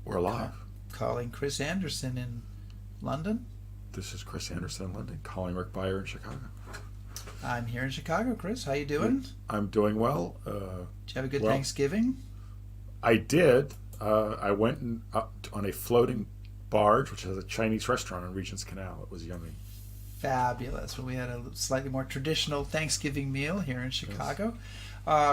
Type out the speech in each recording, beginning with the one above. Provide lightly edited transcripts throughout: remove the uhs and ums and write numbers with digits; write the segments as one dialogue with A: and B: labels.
A: We're live.
B: Calling Chris Anderson in London.
A: This is Chris Anderson in London, calling Rick Beyer in Chicago.
B: I'm here in Chicago, Chris. How you doing?
A: I'm doing well.
B: Did you have a good Thanksgiving?
A: I did. I went on a floating barge, which has a Chinese restaurant on Regent's Canal. It was yummy.
B: Fabulous. Well, we had a slightly more traditional Thanksgiving meal here in Chicago.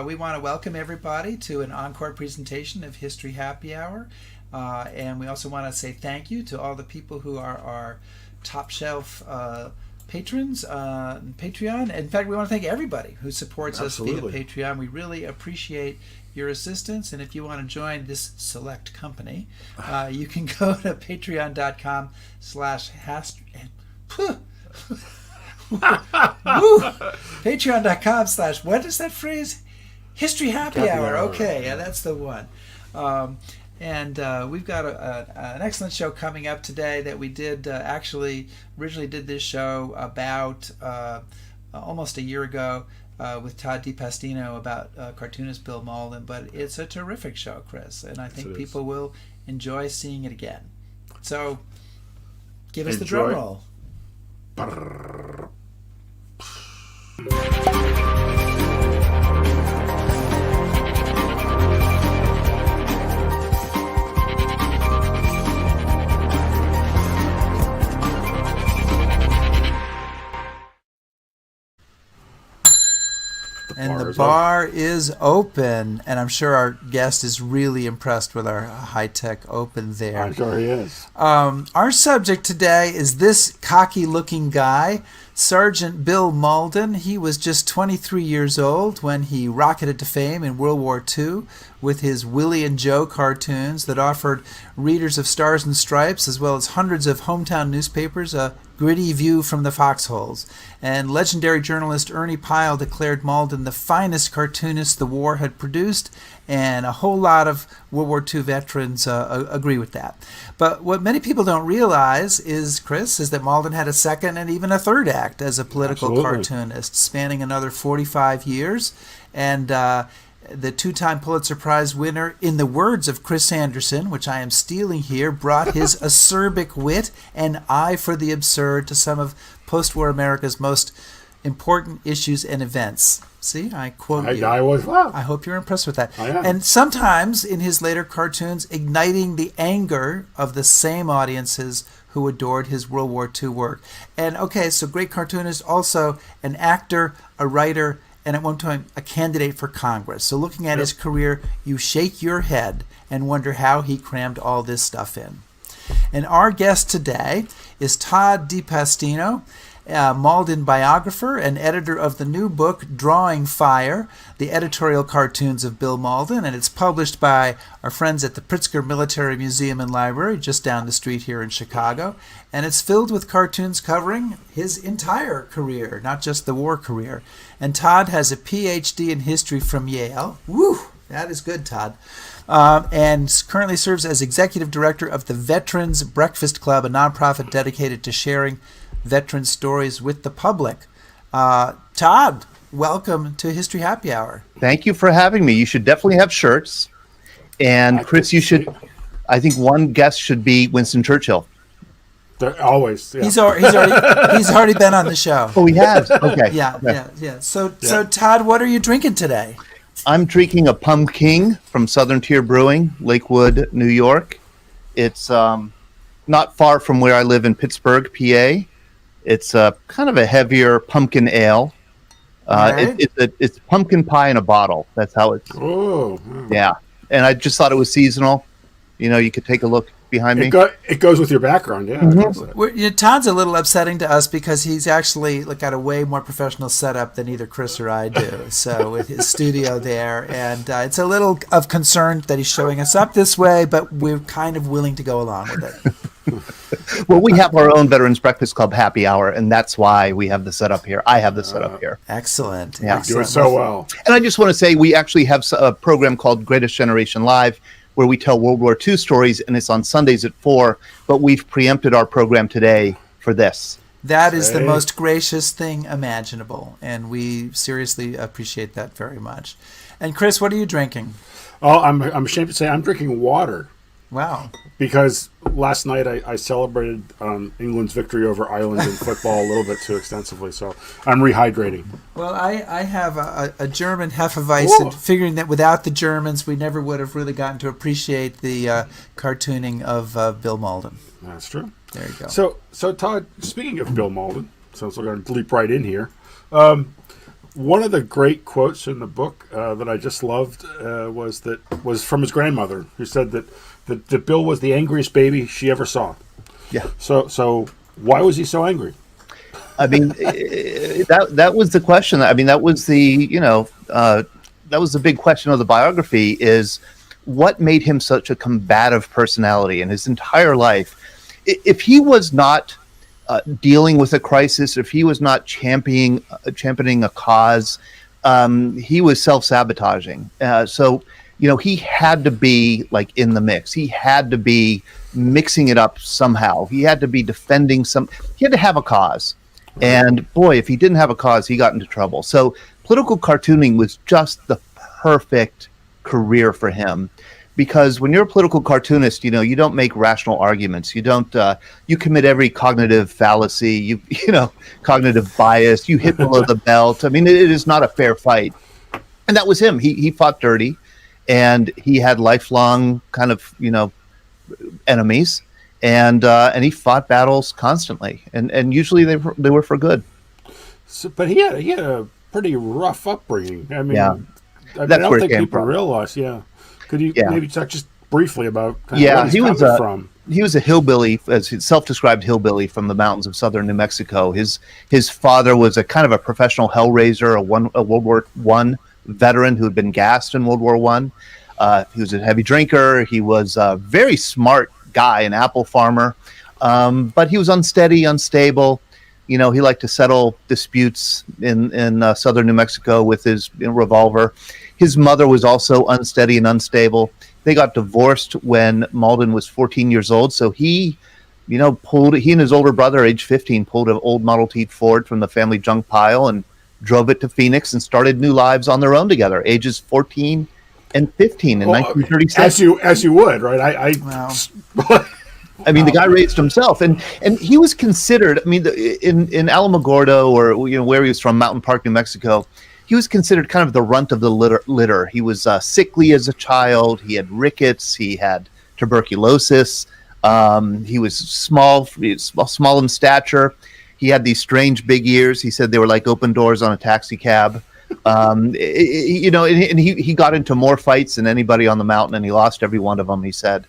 B: We want to welcome everybody to an encore presentation of History Happy Hour. And we also want to say thank you to all the people who are our top shelf patrons on Patreon. In fact, we want to thank everybody who supports us via Patreon. We really appreciate your assistance. And if you want to join this select company, you can go to patreon.com/. Patreon.com/ what is that phrase? History Happy Hour. Okay, yeah, that's the one. And we've got an excellent show coming up today that we did originally did this show about almost a year ago with Todd DePastino about cartoonist Bill Maudlin. But it's a terrific show, Chris, and I think people will enjoy seeing it again. So give us the drum roll. And the bar is open, and I'm sure our guest is really impressed with our high-tech open there.
A: I'm sure he is.
B: Our subject today is this cocky-looking guy, Sergeant Bill Maudlin. He was just 23 years old when he rocketed to fame in World War II with his Willie and Joe cartoons that offered readers of Stars and Stripes, as well as hundreds of hometown newspapers, a gritty view from the foxholes. And legendary journalist Ernie Pyle declared Mauldin the finest cartoonist the war had produced, and a whole lot of World War II veterans agree with that. But what many people don't realize is, Chris, is that Mauldin had a second and even a third act as a political cartoonist, spanning another 45 years. And the two-time Pulitzer Prize winner, in the words of Chris Anderson, which I am stealing here, brought his acerbic wit and eye for the absurd to some of post-war America's most important issues and events. See, I quote you. I hope you're impressed with that.
A: I am.
B: And sometimes in his later cartoons, igniting the anger of the same audiences who adored his World War II work. And okay, so great cartoonist, also an actor, a writer, and at one time a candidate for Congress. So looking at his career, you shake your head and wonder how he crammed all this stuff in. And our guest today is Todd DePastino, Mauldin biographer and editor of the new book Drawing Fire, the editorial cartoons of Bill Maudlin, and it's published by our friends at the Pritzker Military Museum and Library just down the street here in Chicago. And it's filled with cartoons covering his entire career, not just the war career. And Todd has a PhD in history from Yale. Woo! That is good, Todd. And currently serves as executive director of the Veterans Breakfast Club, a nonprofit dedicated to sharing veteran stories with the public. Todd, welcome to History Happy Hour.
C: Thank you for having me. You should definitely have shirts. And Chris, I think one guest should be Winston Churchill.
A: They're always. Yeah.
B: He's already been on the show.
C: Oh, he has? Okay.
B: Yeah. So Todd, what are you drinking today?
C: I'm drinking a Pumpkin from Southern Tier Brewing, Lakewood, New York. It's not far from where I live in Pittsburgh, PA. It's kind of a heavier pumpkin ale.
B: Right.
C: It's pumpkin pie in a bottle. That's how it's.
A: Oh.
C: Yeah. And I just thought it was seasonal. You know, you could take a look behind me.
A: It goes with your background, yeah.
B: Mm-hmm. Todd's a little upsetting to us because he's actually got a way more professional setup than either Chris or I do. So with his studio there, and it's a little of concern that he's showing us up this way, but we're kind of willing to go along with it.
C: Well, we have our own Veterans Breakfast Club happy hour, and that's why we have the setup here. I have the setup here.
B: Excellent.
C: Yeah.
A: You do it so well.
C: And I just want to say we actually have a program called Greatest Generation Live, where we tell World War II stories, and it's on Sundays at 4, but we've preempted our program today for this.
B: That is the most gracious thing imaginable, and we seriously appreciate that very much. And Chris, what are you drinking?
A: Oh, I'm ashamed to say I'm drinking water.
B: Wow.
A: Because last night I celebrated England's victory over Ireland in football a little bit too extensively, so I'm rehydrating.
B: Well, I have a German Hefeweizen,
A: Ooh.
B: and figuring that without the Germans, we never would have really gotten to appreciate the cartooning of Bill Maudlin.
A: That's true.
B: There you go.
A: So Todd, speaking of Bill Maudlin, so we're going to leap right in here. One of the great quotes in the book that I just loved was from his grandmother, who said that Bill was the angriest baby she ever saw.
C: Yeah.
A: So why was he so angry?
C: I mean, that was the question. I mean, that was the that was the big question of the biography: is what made him such a combative personality in his entire life? If he was not dealing with a crisis, if he was not championing a cause, he was self-sabotaging. So he had to be like in the mix. He had to be mixing it up somehow. He had to be defending he had to have a cause. And boy, if he didn't have a cause, he got into trouble. So political cartooning was just the perfect career for him. Because when you're a political cartoonist, you don't make rational arguments. You don't. You commit every cognitive fallacy. Cognitive bias. You hit below the belt. I mean, it is not a fair fight. And that was him. He fought dirty, and he had lifelong kind of enemies, and he fought battles constantly, and usually they were for good.
A: So, but he had a pretty rough upbringing. I mean,
C: Yeah.
A: I
C: That's
A: don't
C: where it
A: think
C: came
A: people
C: from.
A: realize. Yeah. Could you maybe talk just briefly about where he's
C: he was
A: coming from?
C: He was a hillbilly, as a self-described hillbilly from the mountains of southern New Mexico. His father was a kind of a professional hellraiser, a World War I veteran who had been gassed in World War I. He was a heavy drinker. He was a very smart guy, an apple farmer, but he was unsteady, unstable. He liked to settle disputes in southern New Mexico with his revolver. His mother was also unsteady and unstable. They got divorced when Mauldin was 14 years old. So he and his older brother, age 15, pulled an old Model T Ford from the family junk pile and drove it to Phoenix and started new lives on their own together, ages 14 and 15 in 1936.
A: As you would, right?
B: Wow.
C: I mean, the guy raised himself, and he was considered. I mean, in Alamogordo, or where he was from, Mountain Park, New Mexico, he was considered kind of the runt of the litter. He was sickly as a child. He had rickets. He had tuberculosis. He was small in stature. He had these strange big ears. He said they were like open doors on a taxi cab. And he got into more fights than anybody on the mountain, and he lost every one of them, he said.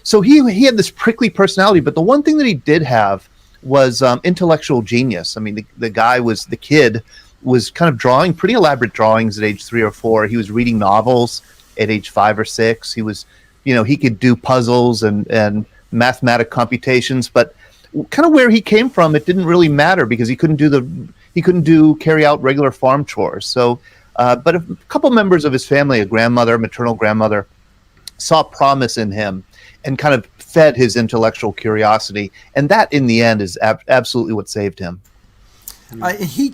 C: So he had this prickly personality, but the one thing that he did have was intellectual genius. I mean, the kid was kind of drawing pretty elaborate drawings at age 3 or 4. He was reading novels at age 5 or 6. He was, he could do puzzles and mathematic computations, but kind of where he came from, it didn't really matter because he couldn't carry out regular farm chores. So, but a couple members of his family, a maternal grandmother, saw promise in him and kind of fed his intellectual curiosity, and that in the end is absolutely what saved him.
B: He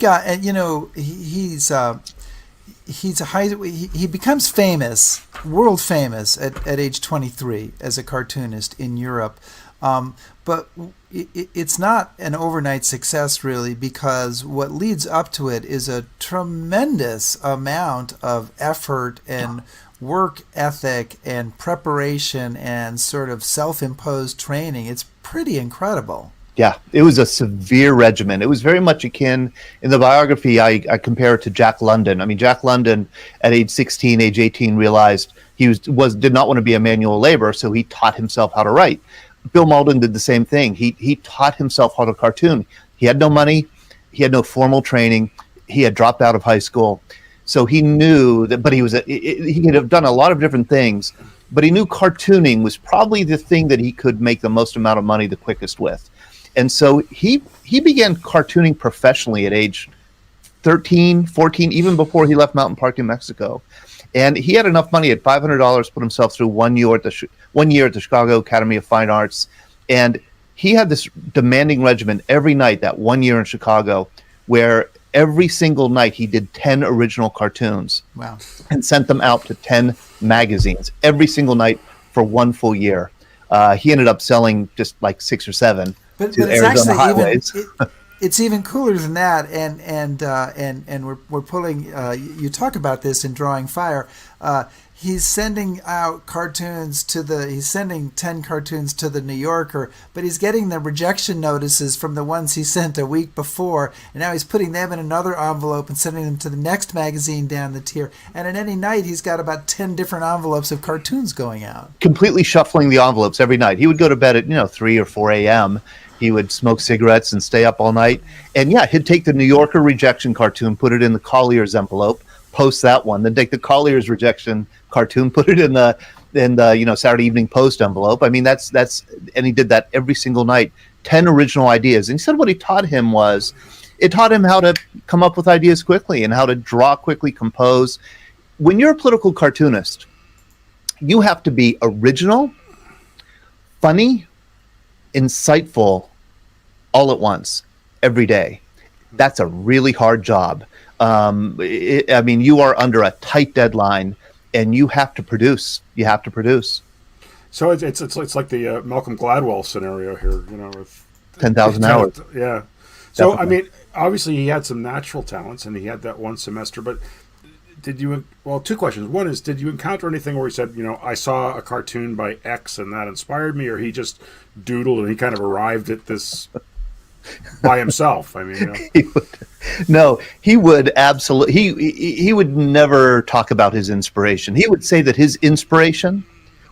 B: becomes famous, world famous at age 23 as a cartoonist in Europe. But it's not an overnight success, really, because what leads up to it is a tremendous amount of effort and work ethic and preparation and sort of self-imposed training. It's pretty incredible.
C: Yeah, it was a severe regimen. It was very much akin, in the biography, I compare it to Jack London. I mean, Jack London at age 16, age 18, realized he did not want to be a manual laborer, so he taught himself how to write. Bill Maudlin did the same thing. He taught himself how to cartoon. He had no money. He had no formal training. He had dropped out of high school. So he knew that, but he could have done a lot of different things, but he knew cartooning was probably the thing that he could make the most amount of money the quickest with. And so he began cartooning professionally at age 13, 14, even before he left Mountain Park, New Mexico. And he had enough money at $500 to put himself through 1 year at the Chicago Academy of Fine Arts. And he had this demanding regimen every night, that 1 year in Chicago, where every single night he did 10 original cartoons.
B: Wow.
C: And sent them out to 10 magazines every single night for one full year. He ended up selling just like 6 or 7
B: but
C: to
B: it's
C: Arizona
B: actually
C: highways.
B: it's even cooler than that, and we're pulling. You talk about this in Drawing Fire. He's sending out cartoons he's sending 10 cartoons to the New Yorker, but he's getting the rejection notices from the ones he sent a week before, and now he's putting them in another envelope and sending them to the next magazine down the tier. And at any night, he's got about 10 different envelopes of cartoons going out.
C: Completely shuffling the envelopes every night. He would go to bed at 3 or 4 a.m. He would smoke cigarettes and stay up all night. And yeah, he'd take the New Yorker rejection cartoon, put it in the Collier's envelope, post that one, then take the Collier's rejection cartoon, put it in the Saturday Evening Post envelope. I mean, that's and he did that every single night. 10 original ideas. And he said what he taught him was, it taught him how to come up with ideas quickly and how to draw quickly, compose. When you're a political cartoonist, you have to be original, funny, insightful, all at once, every day. That's a really hard job. You are under a tight deadline, and you have to produce. You have to produce.
A: So it's like the Malcolm Gladwell scenario here, with
C: 10,000 hours.
A: Yeah. So
C: Definitely.
A: I mean, obviously he had some natural talents, and he had that one semester. But did you? Well, 2 questions. One is, did you encounter anything where he said, I saw a cartoon by X and that inspired me, or he just doodled and he kind of arrived at this by himself? I mean,
C: he would absolutely. He would never talk about his inspiration. He would say that his inspiration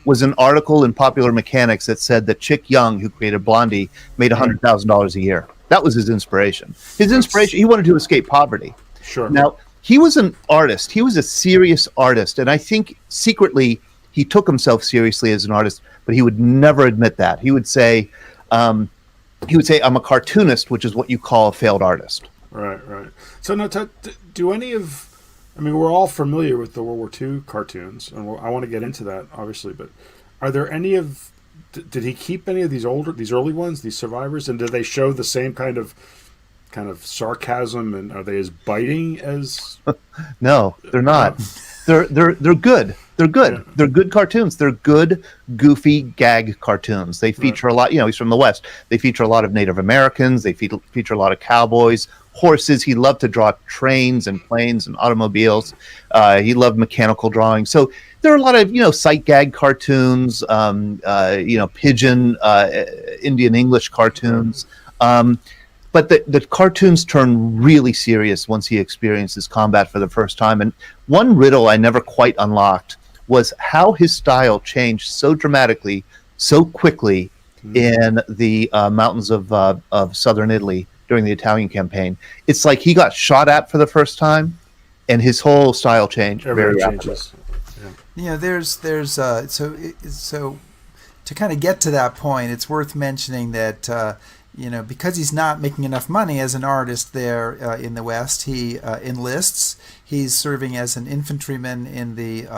C: was an article in Popular Mechanics that said that Chick Young, who created Blondie, made $100,000 a year. That was his inspiration. His inspiration. He wanted to escape poverty.
A: Sure.
C: Now, he was an artist. He was a serious artist, and I think secretly he took himself seriously as an artist, but he would never admit that. He would say, "I'm a cartoonist," which is what you call a failed artist.
A: Right. So now, do any of? I mean, we're all familiar with the World War II cartoons, and I want to get into that, obviously. But are there any of? Did he keep any of these early ones, these survivors, and did they show the same kind of sarcasm, and are they as biting as?
C: No, they're not. They're good. They're good. Yeah. They're good cartoons. They're good, goofy gag cartoons. They feature a lot. He's from the West. They feature a lot of Native Americans. They feature a lot of cowboys, horses. He loved to draw trains and planes and automobiles. He loved mechanical drawing. So there are a lot of sight gag cartoons. Pigeon Indian English cartoons. But the cartoons turn really serious once he experiences combat for the first time. And one riddle I never quite unlocked was how his style changed so dramatically, so quickly in the mountains of southern Italy during the Italian campaign. It's like he got shot at for the first time, and his whole style changed very rapidly.
B: So to kind of get to that point, it's worth mentioning that because he's not making enough money as an artist there in the West, he enlists. He's serving as an infantryman in the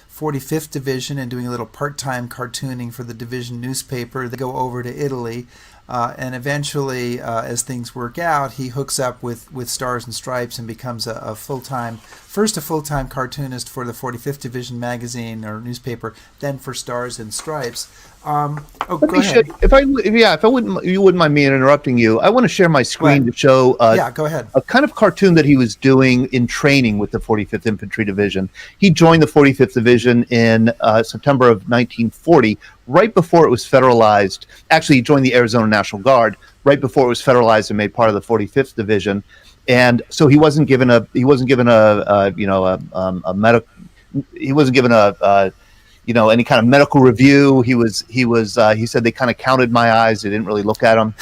B: 45th Division and doing a little part-time cartooning for the division newspaper. They go over to Italy, and eventually, as things work out, he hooks up with Stars and Stripes and becomes a full-time cartoonist for the 45th Division magazine or newspaper, then for Stars and Stripes. Go ahead.
C: You wouldn't mind me interrupting you. I want to share my screen to show.
B: Go ahead.
C: A kind of cartoon that he was doing in training with the 45th Infantry Division. He joined the 45th Division in September of 1940, right before it was federalized. Actually, he joined the Arizona National Guard right before it was federalized and made part of the 45th Division. And so he wasn't given a any kind of medical review. He said they kind of counted my eyes. They didn't really look at them.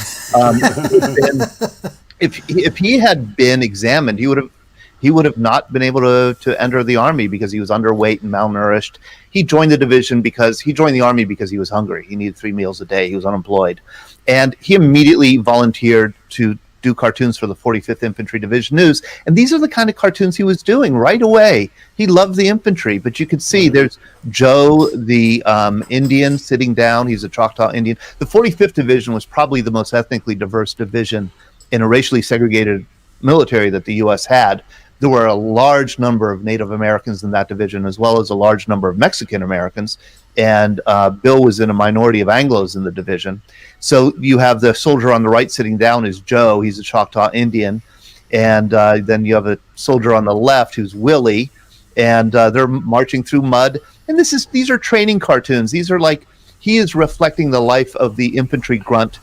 C: If he had been examined, he would have not been able to enter the army because he was underweight and malnourished. He joined the army because he was hungry. He needed 3 meals a day. He was unemployed, and he immediately volunteered to do cartoons for the 45th Infantry Division News. And these are the kind of cartoons he was doing right away. He loved the infantry, but you could see there's Joe, the Indian, sitting down. He's a Choctaw Indian. The 45th Division was probably the most ethnically diverse division in a racially segregated military that the U.S. had. There were a large number of Native Americans in that division, as well as a large number of Mexican Americans. and Bill was in a minority of Anglos in the division. So you have the soldier on the right sitting down is Joe. He's a Choctaw Indian. And then you have a soldier on the left who's Willie. And they're marching through mud. And these are training cartoons. These are like, he is reflecting the life of the infantry grunt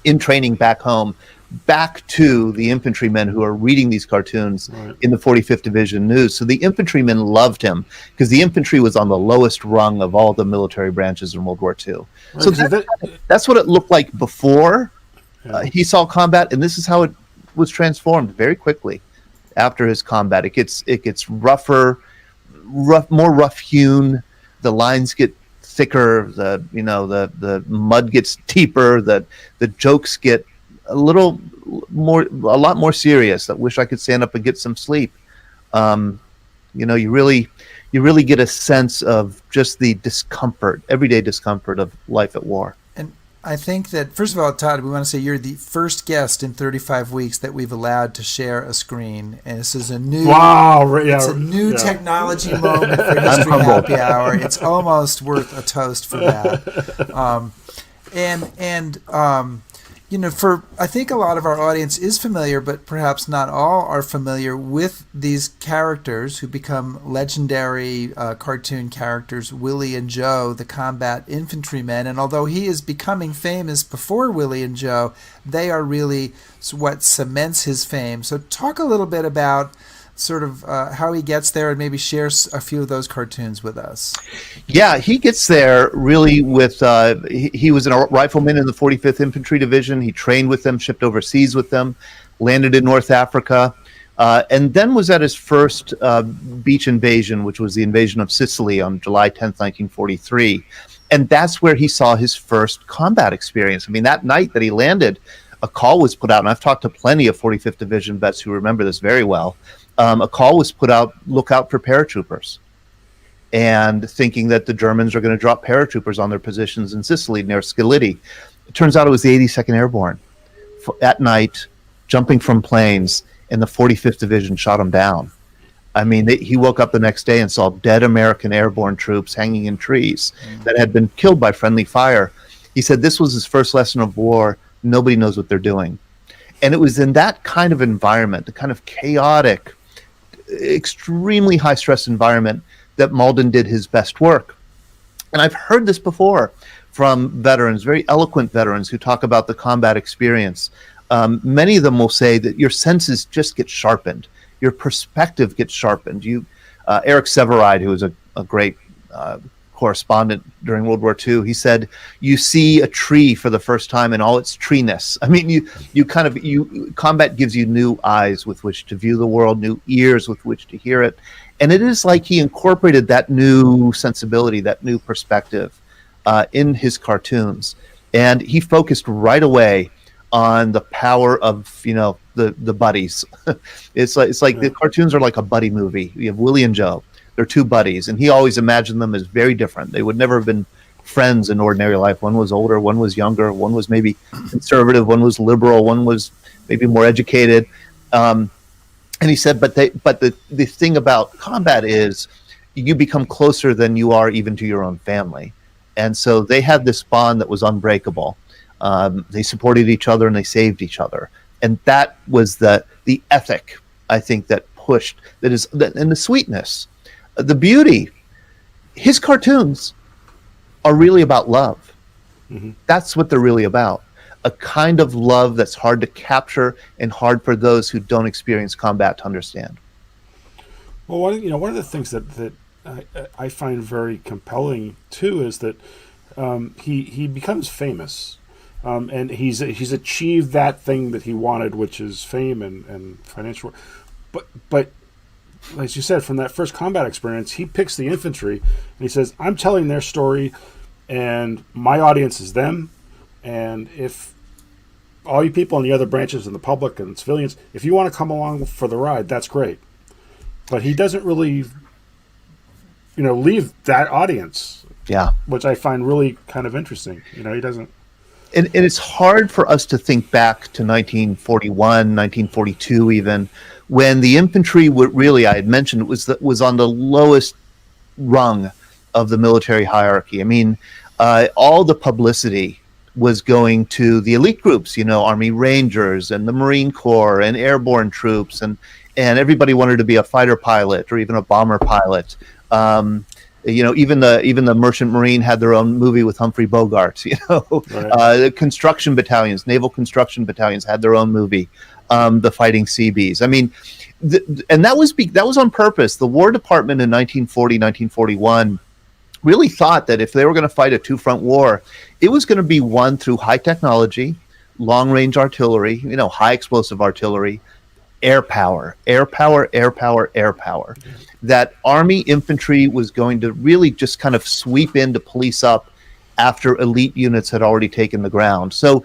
C: in training back home, back to the infantrymen who are reading these cartoons in the 45th Division News. So the infantrymen loved him because the infantry was on the lowest rung of all the military branches in World War II. Right, so that's what it looked like before he saw combat, and this is how it was transformed very quickly after his combat. It gets rougher, more rough-hewn. The lines get thicker. The mud gets deeper. The jokes get a lot more serious. I wish I could stand up and get some sleep. You really get a sense of just the discomfort, everyday discomfort of life at war.
B: And I think that, first of all, Todd, we want to say you're the first guest in 35 weeks that we've allowed to share a screen, and this is a new technology moment for History Happy Hour. It's almost worth a toast for that. I think a lot of our audience is familiar, but perhaps not all are familiar with these characters who become legendary cartoon characters, Willie and Joe, the combat infantrymen. And although he is becoming famous before Willie and Joe, they are really what cements his fame. So talk a little bit about sort of how he gets there, and maybe share a few of those cartoons with us.
C: Yeah, he gets there really with, he was a rifleman in the 45th Infantry Division. He trained with them, shipped overseas with them, landed in North Africa, and then was at his first beach invasion, which was the invasion of Sicily on July 10th, 1943. And that's where he saw his first combat experience. I mean, that night that he landed, a call was put out, and I've talked to plenty of 45th Division vets who remember this very well. A call was put out, look out for paratroopers, and thinking that the Germans are going to drop paratroopers on their positions in Sicily near Scaliti. It turns out it was the 82nd Airborne at night, jumping from planes, and the 45th Division shot him down. I mean, he woke up the next day and saw dead American airborne troops hanging in trees that had been killed by friendly fire. He said this was his first lesson of war. Nobody knows what they're doing. And it was in that kind of environment, the kind of chaotic, extremely high-stress environment, that Mauldin did his best work. And I've heard this before from veterans, very eloquent veterans who talk about the combat experience. Many of them will say that your senses just get sharpened. Your perspective gets sharpened. Eric Severide, who was a great correspondent during World War II, he said, you see a tree for the first time in all its treeness. I mean, combat gives you new eyes with which to view the world, new ears with which to hear it. And it is like he incorporated that new sensibility, that new perspective in his cartoons. And he focused right away on the power of, the buddies. It's like the cartoons are like a buddy movie. You have Willie and Joe. They're two buddies, and he always imagined them as very different. They would never have been friends in ordinary life. One was older, one was younger, one was maybe conservative, one was liberal, one was maybe more educated. And he said, but the thing about combat is you become closer than you are even to your own family. And so they had this bond that was unbreakable. They supported each other and they saved each other. And that was the ethic, I think, that pushed, and the sweetness. The beauty, his cartoons are really about love. Mm-hmm. That's what they're really about. A kind of love that's hard to capture and hard for those who don't experience combat to understand.
A: Well, one of the things that I find very compelling too is that he becomes famous, and he's achieved that thing that he wanted, which is fame and financial. But as you said, from that first combat experience, he picks the infantry and he says, I'm telling their story and my audience is them. And if all you people in the other branches and the public and civilians, if you want to come along for the ride, that's great. But he doesn't really, leave that audience.
C: Yeah.
A: Which I find really kind of interesting. He doesn't.
C: And it's hard for us to think back to 1941, 1942 even, when the infantry I had mentioned, was on the lowest rung of the military hierarchy. I mean, all the publicity was going to the elite groups, Army Rangers and the Marine Corps and airborne troops, and everybody wanted to be a fighter pilot or even a bomber pilot. Even the Merchant Marine had their own movie with Humphrey Bogart.
A: Right.
C: The construction battalions, naval construction battalions, had their own movie. The Fighting Seabees. I mean, and that was on purpose. The War Department in 1940, 1941 really thought that if they were going to fight a two-front war, it was going to be won through high technology, long-range artillery, high explosive artillery, air power. That Army infantry was going to really just kind of sweep in to police up after elite units had already taken the ground. So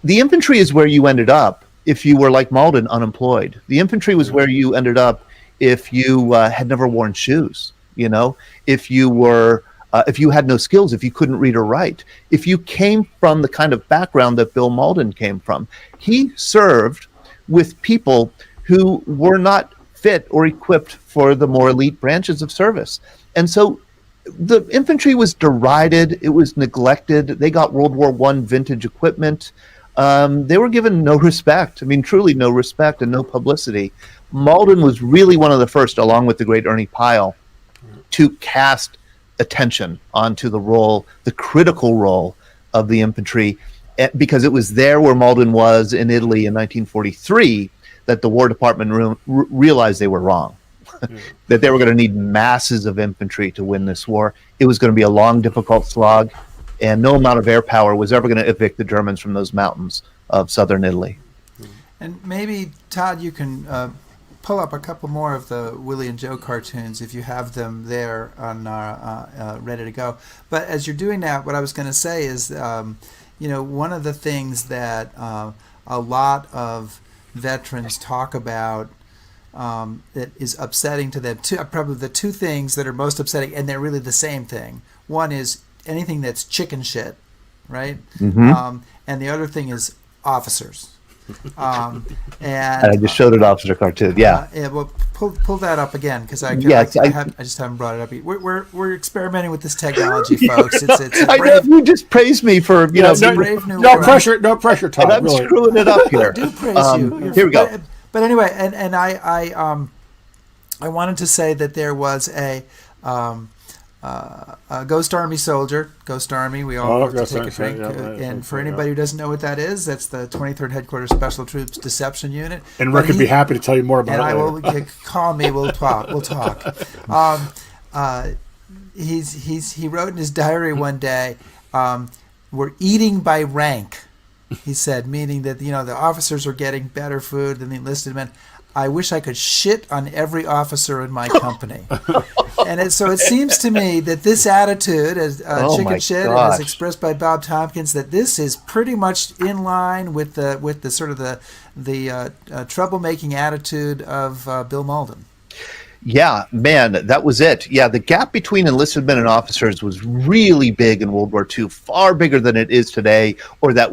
C: the infantry is where you ended up if you were like Mauldin, unemployed. The infantry was where you ended up if you had never worn shoes, if you had no skills, if you couldn't read or write, if you came from the kind of background that Bill Maudlin came from. He served with people who were not fit or equipped for the more elite branches of service. And so the infantry was derided, it was neglected. They got World War I vintage equipment. They were given no respect. I mean, truly no respect and no publicity. Mauldin was really one of the first, along with the great Ernie Pyle, to cast attention onto the critical role of the infantry, because it was there where Mauldin was in Italy in 1943 that the War Department realized they were wrong, that they were going to need masses of infantry to win this war. It was going to be a long, difficult slog, and no amount of air power was ever going to evict the Germans from those mountains of southern Italy.
B: And maybe, Todd, you can pull up a couple more of the Willie and Joe cartoons if you have them there on ready to go. But as you're doing that, what I was going to say is, one of the things that a lot of veterans talk about that is upsetting to them, probably the two things that are most upsetting, and they're really the same thing. One is anything that's chicken shit, right?
C: Mm-hmm.
B: And the other thing is officers. And
C: I just showed an officer cartoon. Yeah.
B: Well, pull that up again, because I just haven't brought it up. We're experimenting with this technology, folks. It's
C: I know you just praised me for
A: no pressure, Todd.
C: And I'm
A: really
C: screwing it up here.
B: I do praise you.
C: Here we go.
B: But anyway, and I wanted to say that there was a Ghost Army soldier, Ghost Army. We all have to take a drink. And for anybody who doesn't know what that is, that's the 23rd Headquarters Special Troops Deception Unit.
A: And Rick would be happy to tell you more about it later.
B: And call me. We'll talk. He wrote in his diary one day, "We're eating by rank." He said, meaning that the officers are getting better food than the enlisted men. I wish I could shit on every officer in my company. And so it seems to me that this attitude, as chicken shit, as expressed by Bob Tompkins, that this is pretty much in line with the sort of the troublemaking attitude of Bill Maudlin.
C: Yeah, man, that was it. Yeah, the gap between enlisted men and officers was really big in World War II, far bigger than it is today, or that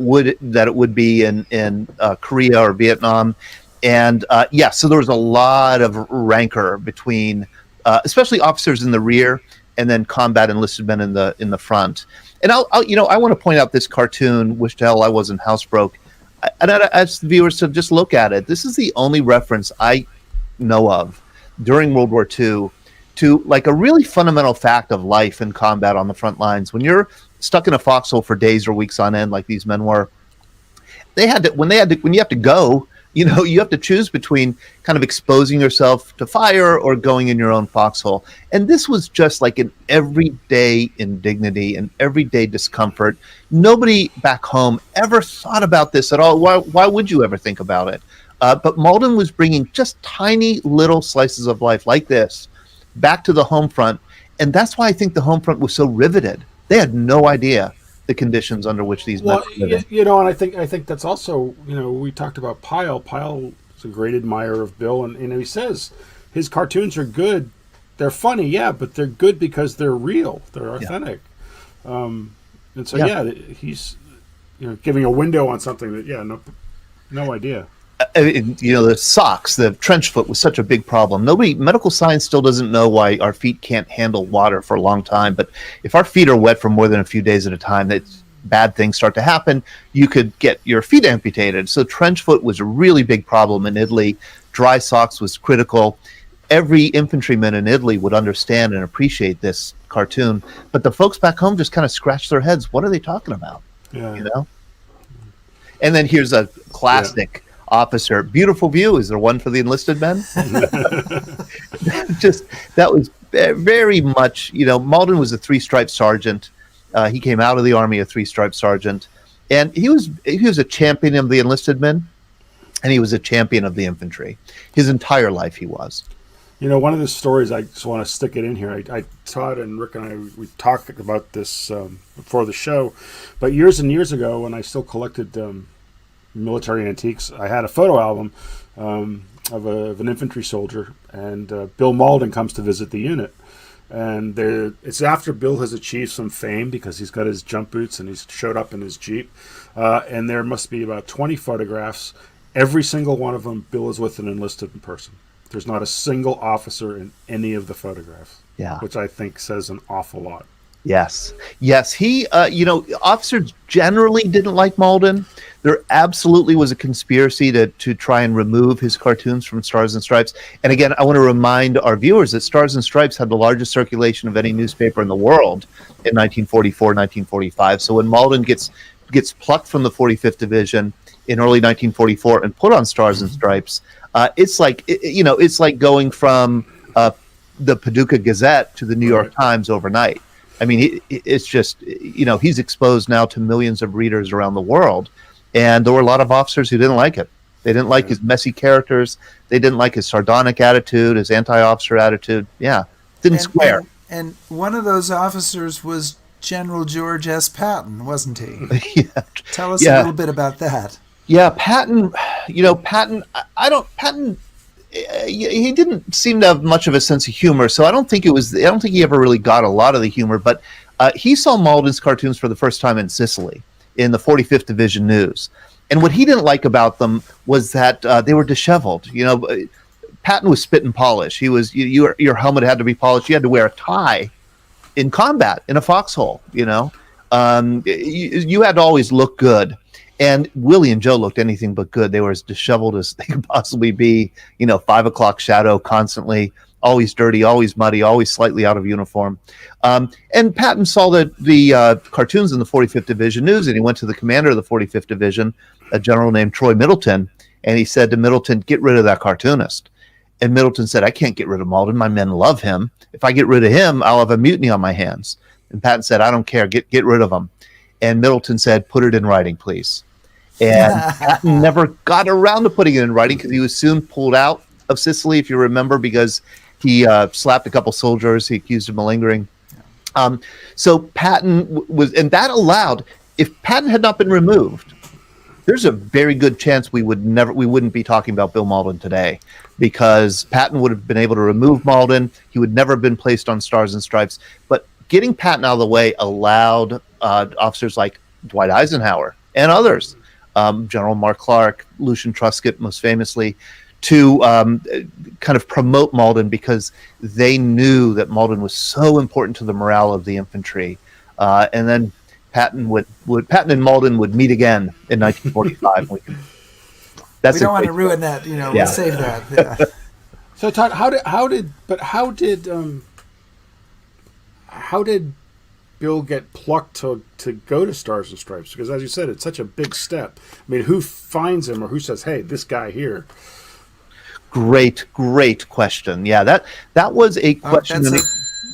C: it would be in Korea or Vietnam. And so there was a lot of rancor between, especially officers in the rear, and then combat enlisted men in the front. And I want to point out this cartoon, "Wish to Hell I Wasn't Housebroke," and I ask the viewers to just look at it. This is the only reference I know of during World War II to like a really fundamental fact of life in combat on the front lines. When you're stuck in a foxhole for days or weeks on end, like these men were, when you have to go. You have to choose between kind of exposing yourself to fire or going in your own foxhole. And this was just like an everyday indignity and everyday discomfort. Nobody back home ever thought about this at all. Why would you ever think about it? But Mauldin was bringing just tiny little slices of life like this back to the home front. And that's why I think the home front was so riveted. They had no idea the conditions under which these men were living.
A: And I think that's also, we talked about Pyle. Pyle is a great admirer of Bill, and he says his cartoons are good. They're funny, yeah, but they're good because they're real. They're authentic. And so, he's giving a window on something that, no idea.
C: The socks, the trench foot was such a big problem. Medical science still doesn't know why our feet can't handle water for a long time. But if our feet are wet for more than a few days at a time, bad things start to happen. You could get your feet amputated. So trench foot was a really big problem in Italy. Dry socks was critical. Every infantryman in Italy would understand and appreciate this cartoon. But the folks back home just kind of scratch their heads. What are they talking about?
A: Yeah.
C: And then here's a classic officer. Beautiful view. Is there one for the enlisted men? That was very much, Mauldin was a three-stripe sergeant. He came out of the Army a three-stripe sergeant. And he was a champion of the enlisted men, and he was a champion of the infantry. His entire life he was.
A: One of the stories, I just want to stick it in here. Todd and Rick and I, we talked about this before the show, but years and years ago when I still collected military antiques, I had a photo album of an infantry soldier, and Bill Maudlin comes to visit the unit. And it's after Bill has achieved some fame because he's got his jump boots and he's showed up in his Jeep. And there must be about 20 photographs. Every single one of them, Bill is with an enlisted person. There's not a single officer in any of the photographs, which I think says an awful lot.
C: Yes. He, officers generally didn't like Mauldin. There absolutely was a conspiracy to try and remove his cartoons from Stars and Stripes. And again, I want to remind our viewers that Stars and Stripes had the largest circulation of any newspaper in the world in 1944, 1945. So when Mauldin gets plucked from the 45th Division in early 1944 and put on Stars and Stripes, it's like going from the Paducah Gazette to the New York Times overnight. I mean, it's just, he's exposed now to millions of readers around the world. And there were a lot of officers who didn't like it. They didn't like his messy characters. They didn't like his sardonic attitude, his anti-officer attitude. Yeah, didn't square.
B: And one of those officers was General George S. Patton, wasn't he? Tell us a little bit about that.
C: Yeah, Patton, Patton, he didn't seem to have much of a sense of humor, so I don't think he ever really got a lot of the humor, but he saw Mauldin's cartoons for the first time in Sicily, in the 45th Division News. And what he didn't like about them was that they were disheveled. Patton was spit and polish. He was, your helmet had to be polished. You had to wear a tie in combat, in a foxhole, you had to always look good. And Willie and Joe looked anything but good. They were as disheveled as they could possibly be, 5 o'clock shadow constantly, always dirty, always muddy, always slightly out of uniform. And Patton saw the cartoons in the 45th Division News, and he went to the commander of the 45th Division, a general named Troy Middleton, and he said to Middleton, "Get rid of that cartoonist." And Middleton said, "I can't get rid of Mauldin. My men love him. If I get rid of him, I'll have a mutiny on my hands." And Patton said, "I don't care. Get rid of him." And Middleton said, "Put it in writing, please." And Patton never got around to putting it in writing because he was soon pulled out of Sicily, if you remember, because he slapped a couple soldiers. He accused of malingering. So Patton was, and that allowed, if Patton had not been removed, there's a very good chance we wouldn't be talking about Bill Maudlin today, because Patton would have been able to remove Mauldin. He would never have been placed on Stars and Stripes. But getting Patton out of the way allowed officers like Dwight Eisenhower and others, General Mark Clark, Lucian Truscott most famously, to kind of promote Mauldin, because they knew that Mauldin was so important to the morale of the infantry. And then Patton and Mauldin would meet again in 1945. We don't want to
B: ruin that, we'll save that. Yeah.
A: So Todd, how did Bill get plucked to go to Stars and Stripes? Because as you said, it's such a big step. I mean, who finds him, or who says, "Hey, this guy here"?
C: Great question. Yeah, that was a question.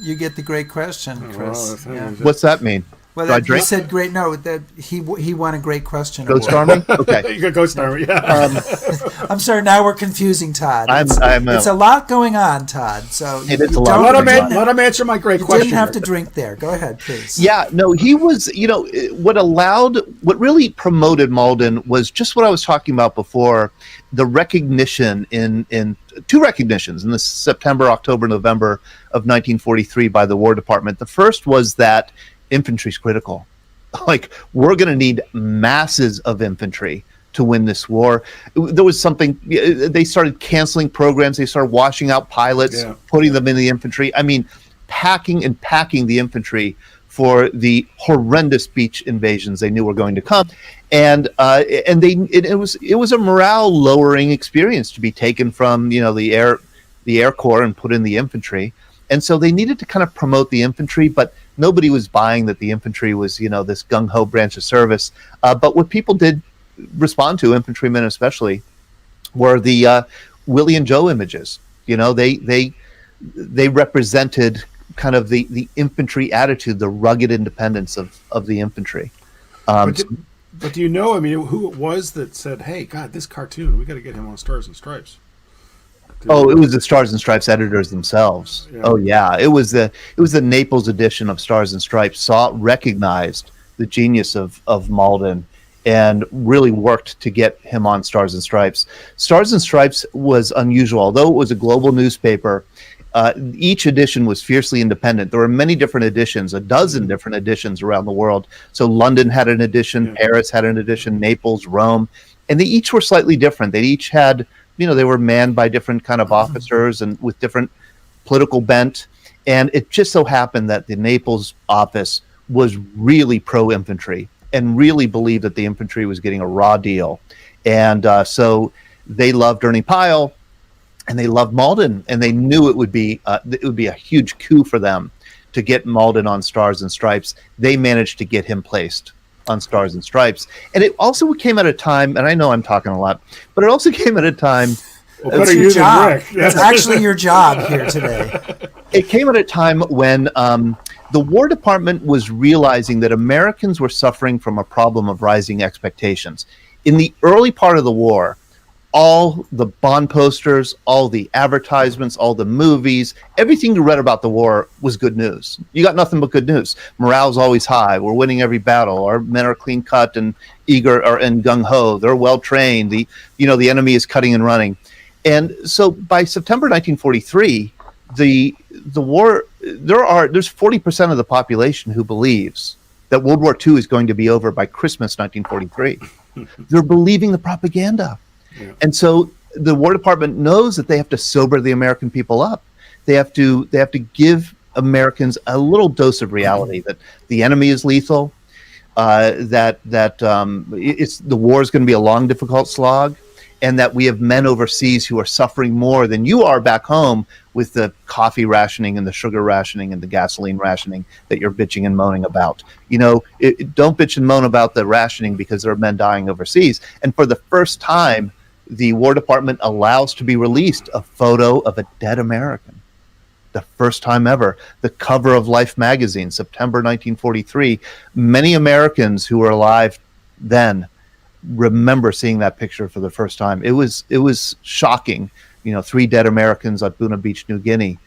B: You get the great question, Chris.
C: What's that mean?
B: Well, you said great. No, that he won a great question.
C: Ghost Army. Okay,
A: you got Ghost Army. Yeah.
B: I'm sorry. Now we're confusing Todd.
C: It's
B: a lot going on, Todd. So
C: it's a lot.
A: Let him answer my great question.
B: You didn't have to drink there. Go ahead, please.
C: Yeah, no, he was. What really promoted Mauldin was just what I was talking about before. The recognition in two recognitions in the September, October, November of 1943 by the War Department. The first was that infantry's critical. Like, we're going to need masses of infantry to win this war. There was something, they started canceling programs. They started washing out pilots, putting them in the infantry. I mean, packing and packing the infantry for the horrendous beach invasions they knew were going to come. And it was a morale lowering experience to be taken from, the Air Corps and put in the infantry. And so they needed to kind of promote the infantry, but nobody was buying that the infantry was, this gung-ho branch of service. But what people did respond to, infantrymen especially, were the Willie and Joe images. They represented kind of the infantry attitude, the rugged independence of the infantry.
A: But do you know, who it was that said, hey, God, this cartoon, we got to get him on Stars and Stripes?
C: It was the Stars and Stripes editors themselves. Yeah. Oh yeah, it was the Naples edition of Stars and Stripes. Recognized the genius of Mauldin and really worked to get him on Stars and Stripes. Stars and Stripes was unusual, although it was a global newspaper. Each edition was fiercely independent. There were many different editions, a dozen different editions around the world. So London had an edition, Paris had an edition, Naples, Rome, and they each were slightly different. They each had, they were manned by different kind of officers and with different political bent. And it just so happened that the Naples office was really pro-infantry and really believed that the infantry was getting a raw deal. And so they loved Ernie Pyle, and they loved Mauldin, and they knew it would be a huge coup for them to get Mauldin on Stars and Stripes. They managed to get him placed on Stars and Stripes, and it also came at a time. And I know I'm talking a lot, but it also came at a time.
A: Well, better you than Rick.
B: It's actually your job here today.
C: It came at a time when the War Department was realizing that Americans were suffering from a problem of rising expectations. In the early part of the war, all the bond posters, all the advertisements, all the movies, everything you read about the war was good news. You got nothing but good news. Morale's always high. We're winning every battle. Our men are clean cut and eager and gung-ho. They're well trained. The enemy is cutting and running. And so by September 1943, the war, there's 40% of the population who believes that World War II is going to be over by Christmas 1943. They're believing the propaganda. Yeah. And so the War Department knows that they have to sober the American people up. They have to give Americans a little dose of reality that the enemy is lethal, that the war is going to be a long, difficult slog, and that we have men overseas who are suffering more than you are back home with the coffee rationing and the sugar rationing and the gasoline rationing that you're bitching and moaning about. Don't bitch and moan about the rationing because there are men dying overseas. And for the first time, the War Department allows to be released a photo of a dead American. The first time ever. The cover of Life magazine, September 1943. Many Americans who were alive then remember seeing that picture for the first time. It was shocking. 3 dead Americans at Buna Beach, New Guinea.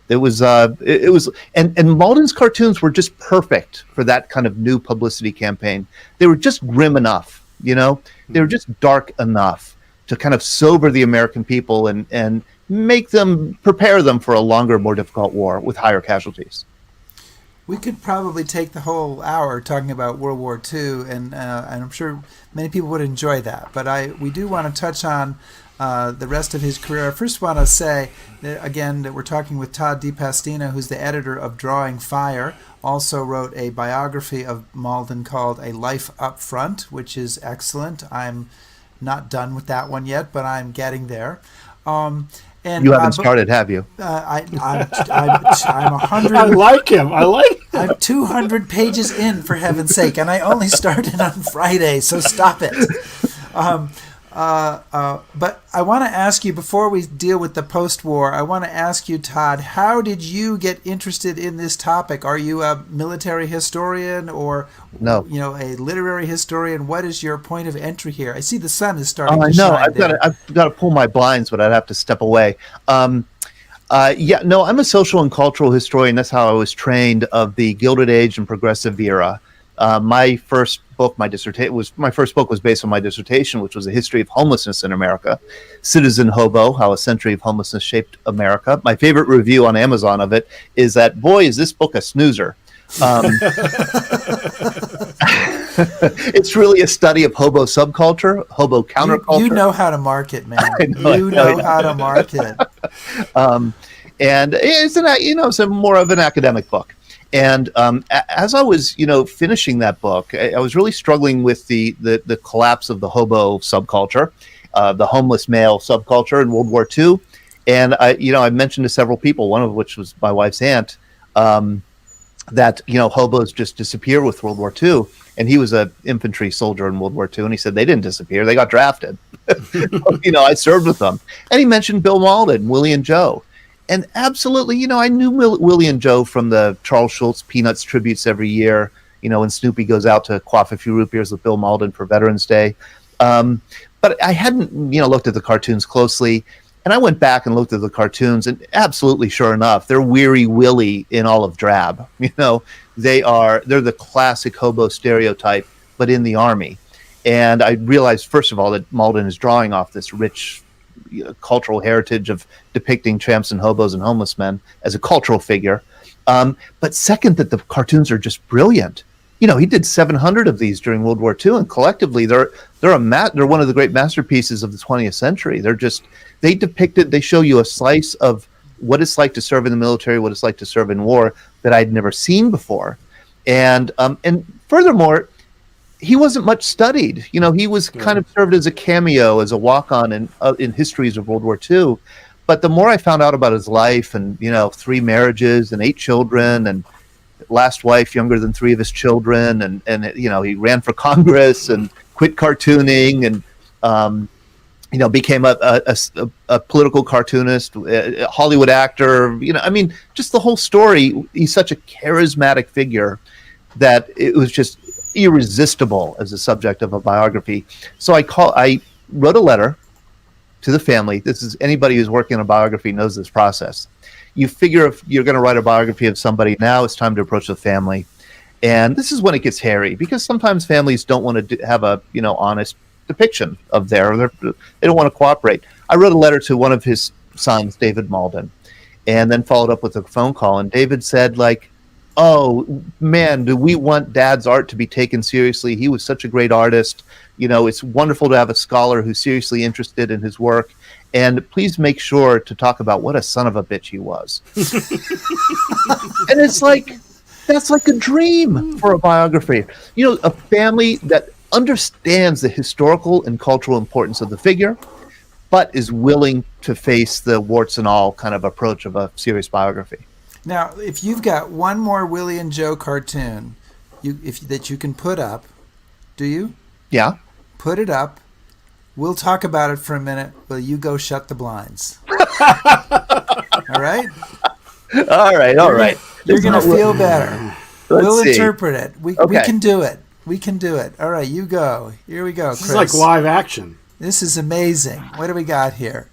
C: And Mauldin's cartoons were just perfect for that kind of new publicity campaign. They were just grim enough, they were just dark enough to kind of sober the American people and prepare them for a longer, more difficult war with higher casualties.
B: We could probably take the whole hour talking about World War II, and I'm sure many people would enjoy that. But we do want to touch on the rest of his career. I first want to say, again, that we're talking with Todd DePastino, who's the editor of Drawing Fire, also wrote a biography of Mauldin called A Life Up Front, which is excellent. I'm not done with that one yet, but I'm getting there. And
C: you haven't started, have you?
B: I'm 100.
A: I like him.
B: I'm 200 pages in, for heaven's sake, and I only started on Friday, so stop it. But I want to ask you, before we deal with the post-war, I want to ask you, Todd, how did you get interested in this topic? Are you a military historian or
C: no?
B: A literary historian? What is your point of entry here? I see the sun is starting to
C: shine. I've got to pull my blinds, but I'd have to step away. I'm a social and cultural historian. That's how I was trained, of the Gilded Age and Progressive era. My first book was based on my dissertation, which was a history of homelessness in America, Citizen Hobo: How a Century of Homelessness Shaped America. My favorite review on Amazon of it is that, boy, is this book a snoozer. It's really a study of hobo subculture, hobo counterculture.
B: You know how to market, man.
C: I know
B: How to market.
C: And it's a more of an academic book. And as I was, finishing that book, I was really struggling with the collapse of the hobo subculture, the homeless male subculture in World War II. And I mentioned to several people, one of which was my wife's aunt, that hobos just disappear with World War II. And he was an infantry soldier in World War II, and he said they didn't disappear; they got drafted. I served with them. And he mentioned Bill Maudlin, Willie and Joe. And absolutely, I knew Willie and Joe from the Charles Schulz Peanuts tributes every year, when Snoopy goes out to quaff a few root beers with Bill Maudlin for Veterans Day. But I hadn't, looked at the cartoons closely. And I went back and looked at the cartoons, and absolutely, sure enough, they're Weary Willie in olive drab. They're the classic hobo stereotype, but in the Army. And I realized, first of all, that Mauldin is drawing off this rich cultural heritage of depicting tramps and hobos and homeless men as a cultural figure. But second, that the cartoons are just brilliant. He did 700 of these during World War II, and collectively they're one of the great masterpieces of the 20th century. They show you a slice of what it's like to serve in the military, what it's like to serve in war that I'd never seen before. And furthermore, he wasn't much studied. He was kind of served as a cameo, as a walk-on in histories of World War II. But the more I found out about his life, and 3 marriages and 8 children, and last wife younger than 3 of his children, and he ran for Congress and quit cartooning, and became a political cartoonist, a Hollywood actor. Just the whole story. He's such a charismatic figure that it was just irresistible as a subject of a biography. So I wrote a letter to the family. This is anybody who's working on a biography knows this process. You figure if you're going to write a biography of somebody, now it's time to approach the family. And this is when it gets hairy, because sometimes families don't want to have a honest depiction of they don't want to cooperate. I wrote a letter to one of his sons, David Mauldin, and then followed up with a phone call. And David said, oh man, do we want Dad's art to be taken seriously? He was such a great artist. It's wonderful to have a scholar who's seriously interested in his work. And please make sure to talk about what a son of a bitch he was. And it's that's like a dream for a biography. A family that understands the historical and cultural importance of the figure, but is willing to face the warts and all kind of approach of a serious biography.
B: Now, if you've got one more Willie and Joe cartoon that you can put up, do you?
C: Yeah.
B: Put it up. We'll talk about it for a minute. Will you go shut the blinds? All right?
C: All right.
B: You're going to feel better. We'll interpret it. We can do it. We can do it. All right, you go. Here we go, Chris.
A: This is like live action.
B: This is amazing. What do we got here?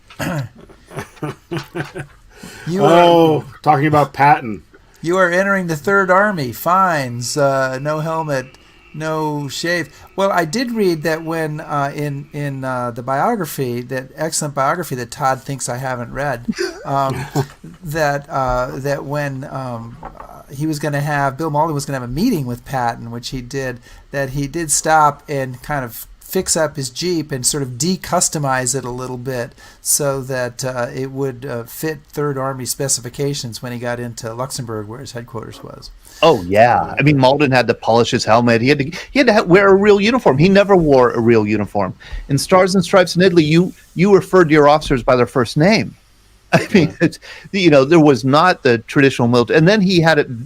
A: Talking about Patton.
B: You are entering the Third Army. Fines, no helmet, no shave. Well, I did read that when in the biography, that excellent biography that Todd thinks I haven't read, that when he was going to have, Bill Maudlin was going to have a meeting with Patton, which he did, that he did stop and kind of fix up his Jeep and sort of decustomize it a little bit so that it would fit Third Army specifications when he got into Luxembourg, where his headquarters was.
C: Oh yeah, Mauldin had to polish his helmet. He had to wear a real uniform. He never wore a real uniform. In Stars and Stripes in Italy, you referred to your officers by their first name. There was not the traditional military. And then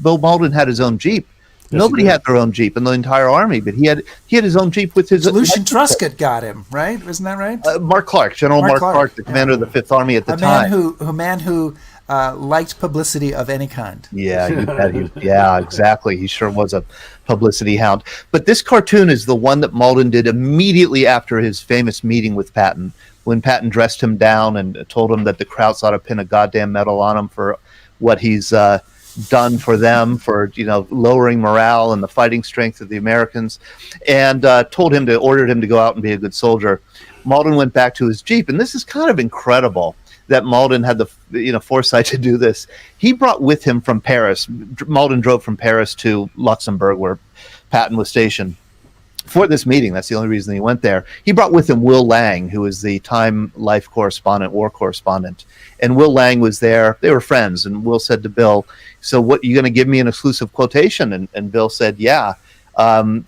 C: Bill Maudlin had his own Jeep. Yes, nobody had their own Jeep in the entire Army, but he had his own Jeep with his.
B: Lucian Truscott got him, right? Isn't that right?
C: Mark Clark, General Mark Clark, the commander of the Fifth Army at the time.
B: A man who liked publicity of any kind.
C: Yeah, you bet. Yeah, exactly. He sure was a publicity hound. But this cartoon is the one that Mauldin did immediately after his famous meeting with Patton, when Patton dressed him down and told him that the Krauts ought to pin a goddamn medal on him for what he's done for them, for lowering morale and the fighting strength of the Americans, and ordered him to go out and be a good soldier. Mauldin went back to his Jeep, and this is kind of incredible that Mauldin had the foresight to do this. He brought with him from Paris. Mauldin drove from Paris to Luxembourg, where Patton was stationed, for this meeting. That's the only reason he went there. He brought with him Will Lang, who is the Time Life correspondent, war correspondent. And Will Lang was there. They were friends. And Will said to Bill, "So what, you going to give me an exclusive quotation?" And Bill said, "Yeah.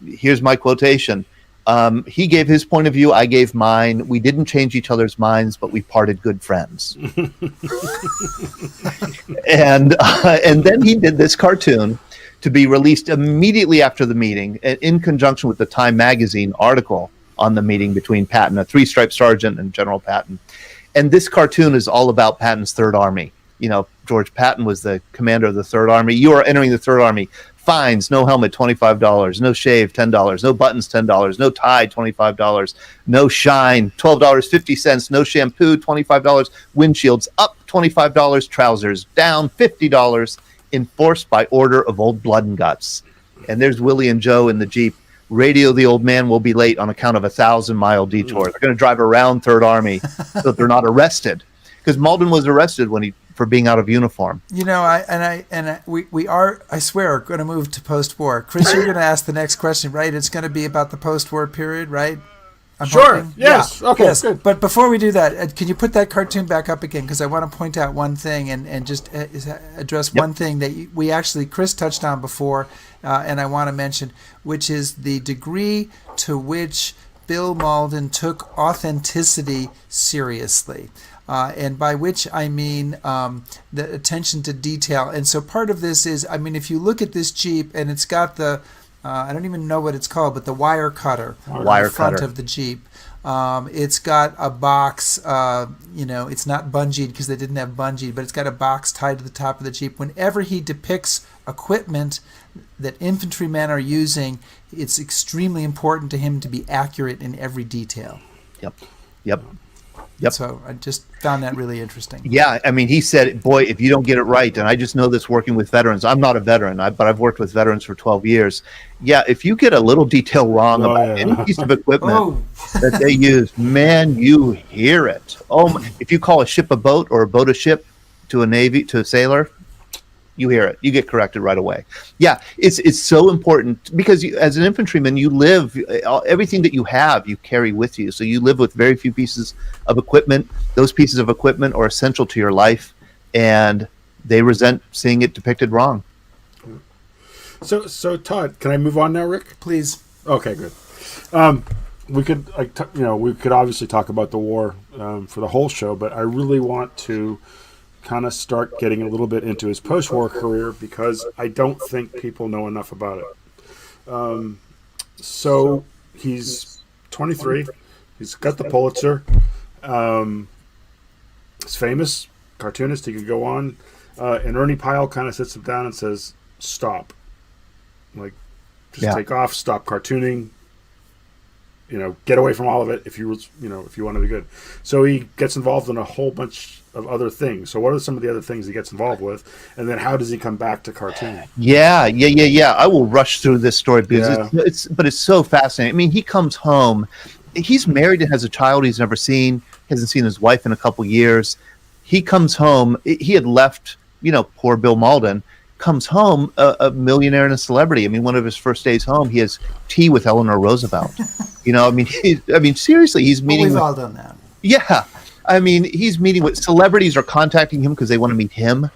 C: Here's my quotation. He gave his point of view. I gave mine. We didn't change each other's minds, but we parted good friends." And then he did this cartoon to be released immediately after the meeting, in conjunction with the Time magazine article on the meeting between Patton, a three-stripe sergeant, and General Patton. And this cartoon is all about Patton's Third Army. George Patton was the commander of the Third Army. You are entering the Third Army. Fines: no helmet, $25. No shave, $10. No buttons, $10. No tie, $25. No shine, $12.50. No shampoo, $25. Windshields up, $25. Trousers down, $50. Enforced by order of Old Blood and Guts. And there's Willie and Joe in the Jeep. Radio the old man will be late on account of a 1,000-mile detour. They're going to drive around Third Army so that they're not arrested, because Mauldin was arrested for being out of uniform.
B: We are, I swear, going to move to post-war. Chris, you're going to ask the next question, right? It's going to be about the post-war period, right? I'm
A: sure.
B: hoping?
A: Yes.
B: Yeah.
A: Okay.
B: Yes.
A: Good.
B: But before we do that, can you put that cartoon back up again? Because I want to point out one thing and just address one thing that Chris touched on before, and I want to mention, which is the degree to which Bill Maudlin took authenticity seriously. And by which I mean the attention to detail. And so part of this is, if you look at this Jeep, and it's got the I don't even know what it's called, but the wire cutter on the front of the Jeep. It's got a box, it's not bungeed because they didn't have bungee, but it's got a box tied to the top of the Jeep. Whenever he depicts equipment that infantrymen are using, it's extremely important to him to be accurate in every detail.
C: Yep.
B: So I just found that really interesting.
C: Yeah, he said, boy, if you don't get it right, and I just know this working with veterans. I'm not a veteran, but I've worked with veterans for 12 years. Yeah, if you get a little detail wrong about any piece of equipment that they use, man, you hear it. If you call a ship a boat or a boat a ship to a sailor, you hear it. You get corrected right away. Yeah, it's so important because as an infantryman, you live, everything that you have, you carry with you. So you live with very few pieces of equipment. Those pieces of equipment are essential to your life, and they resent seeing it depicted wrong.
A: So Todd, can I move on now, Rick?
B: Please.
A: Okay, good. We could, we could obviously talk about the war for the whole show, but I really want to kind of start getting a little bit into his post-war career because I don't think people know enough about it. So he's 23. He's got the Pulitzer. He's famous cartoonist. He could go on. And Ernie Pyle kind of sits him down and says, "Stop. Take off. Stop cartooning. Get away from all of it if you want to be good." So he gets involved in a whole bunch of other things. So what are some of the other things he gets involved with? And then how does he come back to cartooning?
C: Yeah. I will rush through this story because it's so fascinating. He comes home. He's married and has a child he's never seen. Hasn't seen his wife in a couple years. He comes home. He had left, poor Bill Maudlin, comes home a millionaire and a celebrity. One of his first days home, he has tea with Eleanor Roosevelt. Seriously, he's meeting.
B: We've all done that.
C: Yeah. He's meeting with celebrities are contacting him because they want to meet him,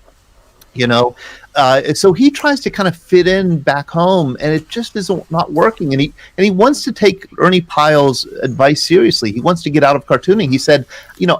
C: so he tries to kind of fit in back home, and it just isn't not working. And he wants to take Ernie Pyle's advice seriously. He wants to get out of cartooning. He said,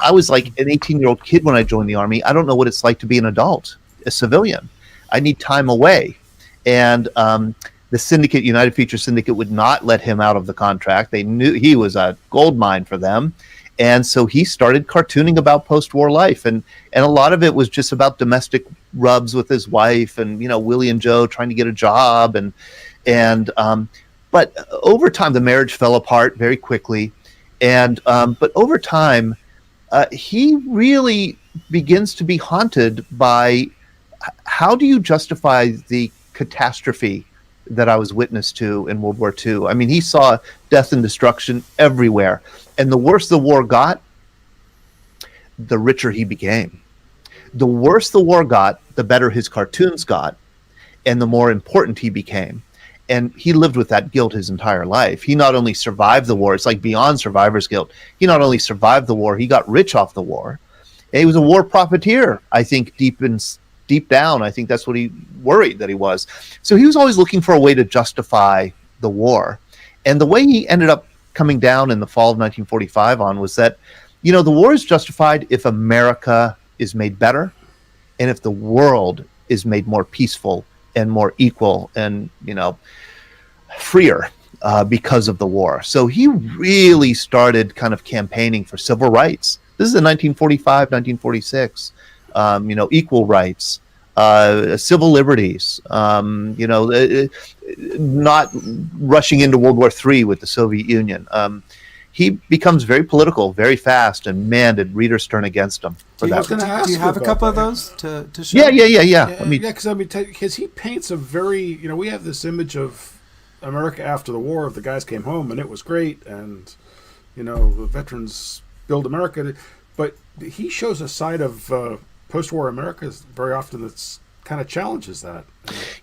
C: I was like an 18-year-old kid when I joined the Army. I don't know what it's like to be an adult, a civilian. I need time away. And the syndicate, United Feature Syndicate, would not let him out of the contract. They knew he was a gold mine for them. And so he started cartooning about post-war life. And a lot of it was just about domestic rubs with his wife and, Willie and Joe trying to get a job. But over time, the marriage fell apart very quickly. But over time, he really begins to be haunted by how do you justify the catastrophe that I was witness to in World War II? He saw death and destruction everywhere. And the worse the war got, the richer he became. The worse the war got, the better his cartoons got, and the more important he became. And he lived with that guilt his entire life. He not only survived the war, it's like beyond survivor's guilt. He not only survived the war, he got rich off the war. And he was a war profiteer, I think, deep down. I think that's what he worried that he was. So he was always looking for a way to justify the war. And the way he ended up coming down in the fall of 1945 on was that, the war is justified if America is made better and if the world is made more peaceful and more equal and, freer because of the war. So he really started kind of campaigning for civil rights. This is in 1945, 1946, equal rights, civil liberties, not rushing into World War III with the Soviet Union. He becomes very political very fast, and man, did readers turn against him for that.
B: Do you have a couple of those to show?
C: Yeah.
A: Because he paints a very, we have this image of America after the war, of the guys came home and it was great, and the veterans build America, but he shows a side of post-war America very often that's kind of challenges that.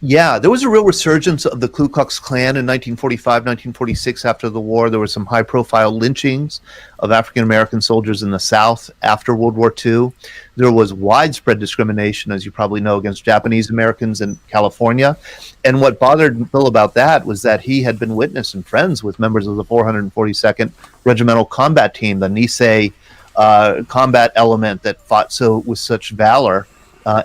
C: Yeah, there was a real resurgence of the Ku Klux Klan in 1945, 1946 after the war. There were some high-profile lynchings of African-American soldiers in the South after World War II. There was widespread discrimination, as you probably know, against Japanese Americans in California. And what bothered Bill about that was that he had been witness and friends with members of the 442nd Regimental Combat Team, the Nisei combat element that fought with such valor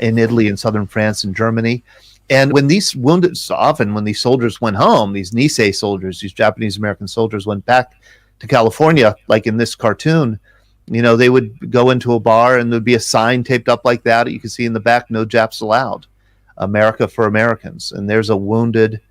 C: in Italy and southern France and Germany. And when these soldiers went home, these Nisei soldiers, these Japanese American soldiers went back to California, like in this cartoon, they would go into a bar and there'd be a sign taped up like that. You can see in the back, "No Japs allowed, America for Americans." And there's a wounded,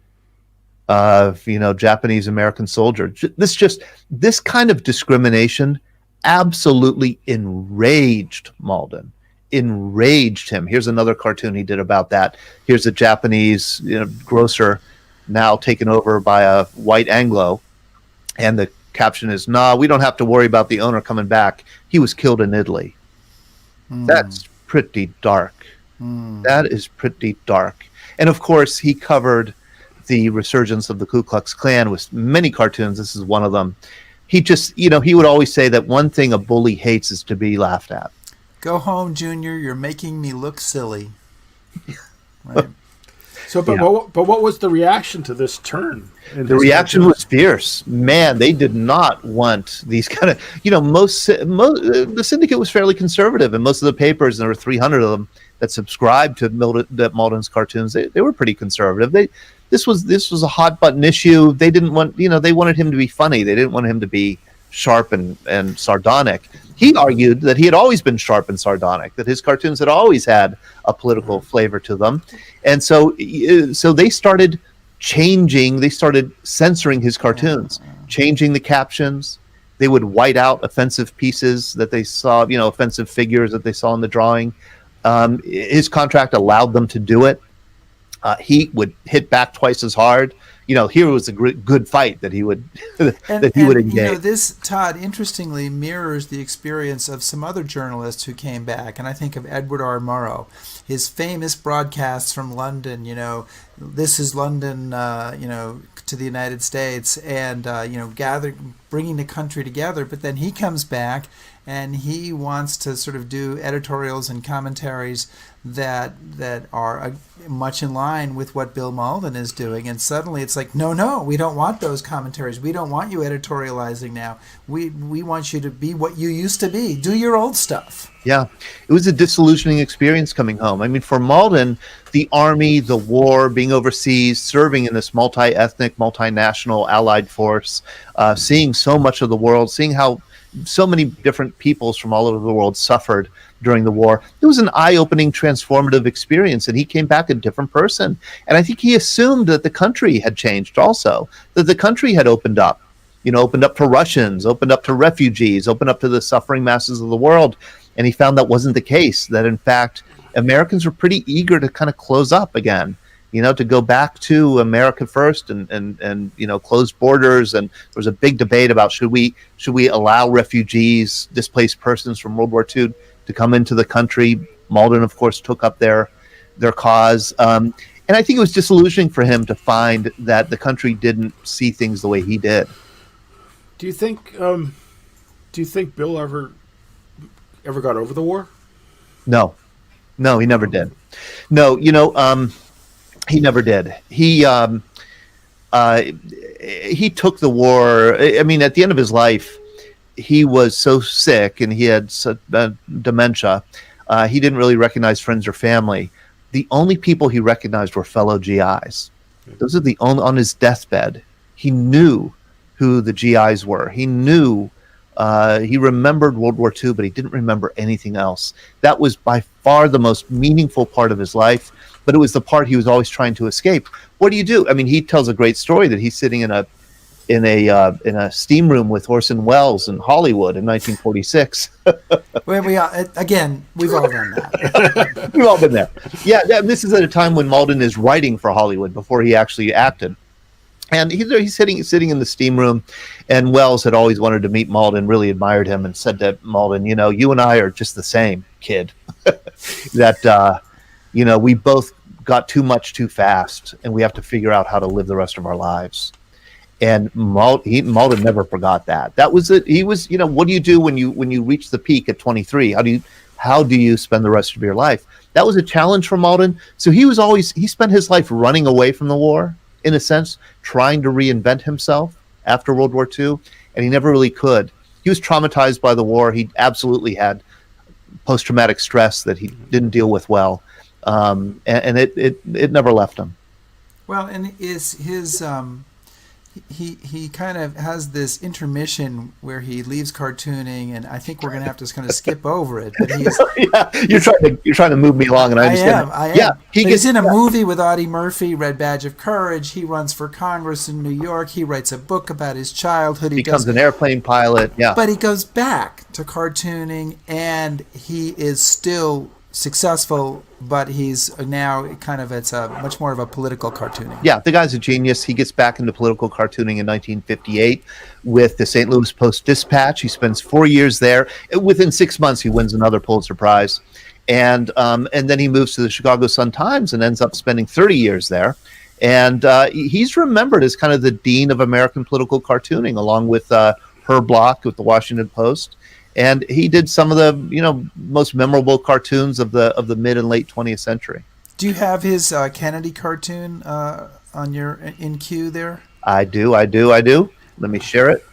C: Japanese American soldier. This kind of discrimination absolutely enraged Mauldin. Enraged him. Here's another cartoon he did about that. Here's a Japanese grocer now taken over by a white Anglo, and the caption is, "Nah, we don't have to worry about the owner coming back. He was killed in Italy." That's pretty dark. That is pretty dark. And of course, he covered the resurgence of the Ku Klux Klan with many cartoons. This is one of them. He just, he would always say that one thing a bully hates is to be laughed at.
B: Go home, Junior. You're making me look silly. Right.
A: But what was the reaction to this turn?
C: The reaction was fierce. Man, they did not want these kind of, the syndicate was fairly conservative, and most of the papers, and there were 300 of them that subscribed to Mauldin's cartoons, they were pretty conservative. This was a hot button issue. They didn't want, they wanted him to be funny. They didn't want him to be sharp and sardonic. He argued that he had always been sharp and sardonic, that his cartoons had always had a political flavor to them. And so they started changing, they started censoring his cartoons, changing the captions. They would white out offensive pieces that they saw, offensive figures that they saw in the drawing. His contract allowed them to do it. He would hit back twice as hard. Here was a good fight that he would engage.
B: This, Todd, interestingly mirrors the experience of some other journalists who came back, and I think of Edward R. Murrow. His famous broadcasts from London, this is London, to the United States, and bringing the country together. But then he comes back and he wants to sort of do editorials and commentaries that are much in line with what Bill Maudlin is doing, and suddenly it's like, no, we don't want those commentaries. We don't want you editorializing now. We want you to be what you used to be. Do your old stuff.
C: Yeah, it was a disillusioning experience coming home. I mean, for Mauldin, the army, the war, being overseas, serving in this multi-ethnic, multinational allied force, seeing so much of the world, seeing how so many different peoples from all over the world suffered during the war. It was an eye-opening, transformative experience, and he came back a different person. And I think he assumed that the country had changed also, that the country had opened up, opened up for Russians, opened up to refugees, opened up to the suffering masses of the world. And he found that wasn't the case, that in fact, Americans were pretty eager to kind of close up again, to go back to America first and close borders. And there was a big debate about should we allow refugees, displaced persons from World War II to come into the country. Mauldin, of course, took up their cause. And I think it was disillusioning for him to find that the country didn't see things the way he did.
A: Do you think Bill ever got over the war?
C: No, he never did. No, he never did. He took the war. I mean, at the end of his life, he was so sick and he had dementia. He didn't really recognize friends or family. The only people he recognized were fellow GIs. Those are the only, on his deathbed, he knew who the GIs were. He knew, he remembered World War II, but he didn't remember anything else. That was by far the most meaningful part of his life, but it was the part he was always trying to escape. What do you do? I mean, he tells a great story that he's sitting in a steam room with Orson Welles in Hollywood in 1946.
B: Well, we've all done that.
C: We've all been there. Yeah, this is at a time when Mauldin is writing for Hollywood before he actually acted. And he's sitting in the steam room, and Welles had always wanted to meet Mauldin, really admired him, and said to Mauldin, you and I are just the same, kid. That, we both got too much too fast, and we have to figure out how to live the rest of our lives. And Mauldin never forgot that. That was it. He was, what do you do when you reach the peak at 23? How do you spend the rest of your life? That was a challenge for Mauldin. So he spent his life running away from the war, in a sense, trying to reinvent himself after World War II, and he never really could. He was traumatized by the war. He absolutely had post-traumatic stress that he didn't deal with well, and it never left him.
B: Well, and he kind of has this intermission where he leaves cartooning, and I think we're going to have to kind of skip over it. But he's
C: you're trying to move me along, and I am.
B: Yeah, he's in a movie with Audie Murphy, Red Badge of Courage. He runs for Congress in New York. He writes a book about his childhood. He
C: becomes an airplane pilot. Yeah,
B: but he goes back to cartooning, and he is still successful, but he's now kind of it's a much more of a political cartooning.
C: Yeah, the guy's a genius. He gets back into political cartooning in 1958 with the St. Louis Post-Dispatch. He spends 4 years there. Within 6 months, he wins another Pulitzer Prize, and then he moves to the Chicago Sun-Times and ends up spending 30 years there. And he's remembered as kind of the dean of American political cartooning, along with Herb Block with the Washington Post. And he did some of the most memorable cartoons of the mid and late 20th century.
B: Do you have his Kennedy cartoon on your in queue there?
C: I do. Let me share it.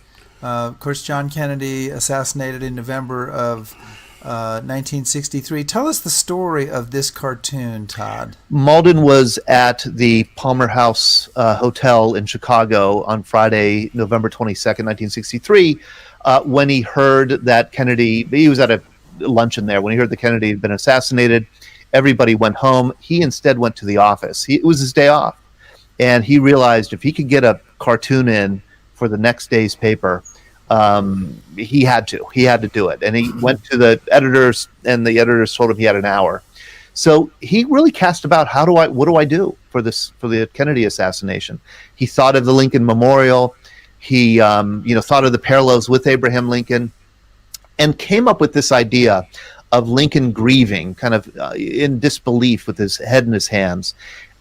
B: Of course, John Kennedy assassinated in November of 1963. Tell us the story of this cartoon, Todd.
C: Mauldin was at the Palmer House Hotel in Chicago on Friday, November 22nd, 1963. When he heard that Kennedy, he was at a luncheon there. When he heard that Kennedy had been assassinated, everybody went home. He instead went to the office. It was his day off. And he realized if he could get a cartoon in for the next day's paper, he had to do it. And he went to the editors, and the editors told him he had an hour. So he really cast about, what do I do for the Kennedy assassination? He thought of the Lincoln Memorial. He, thought of the parallels with Abraham Lincoln, and came up with this idea of Lincoln grieving, kind of in disbelief with his head in his hands.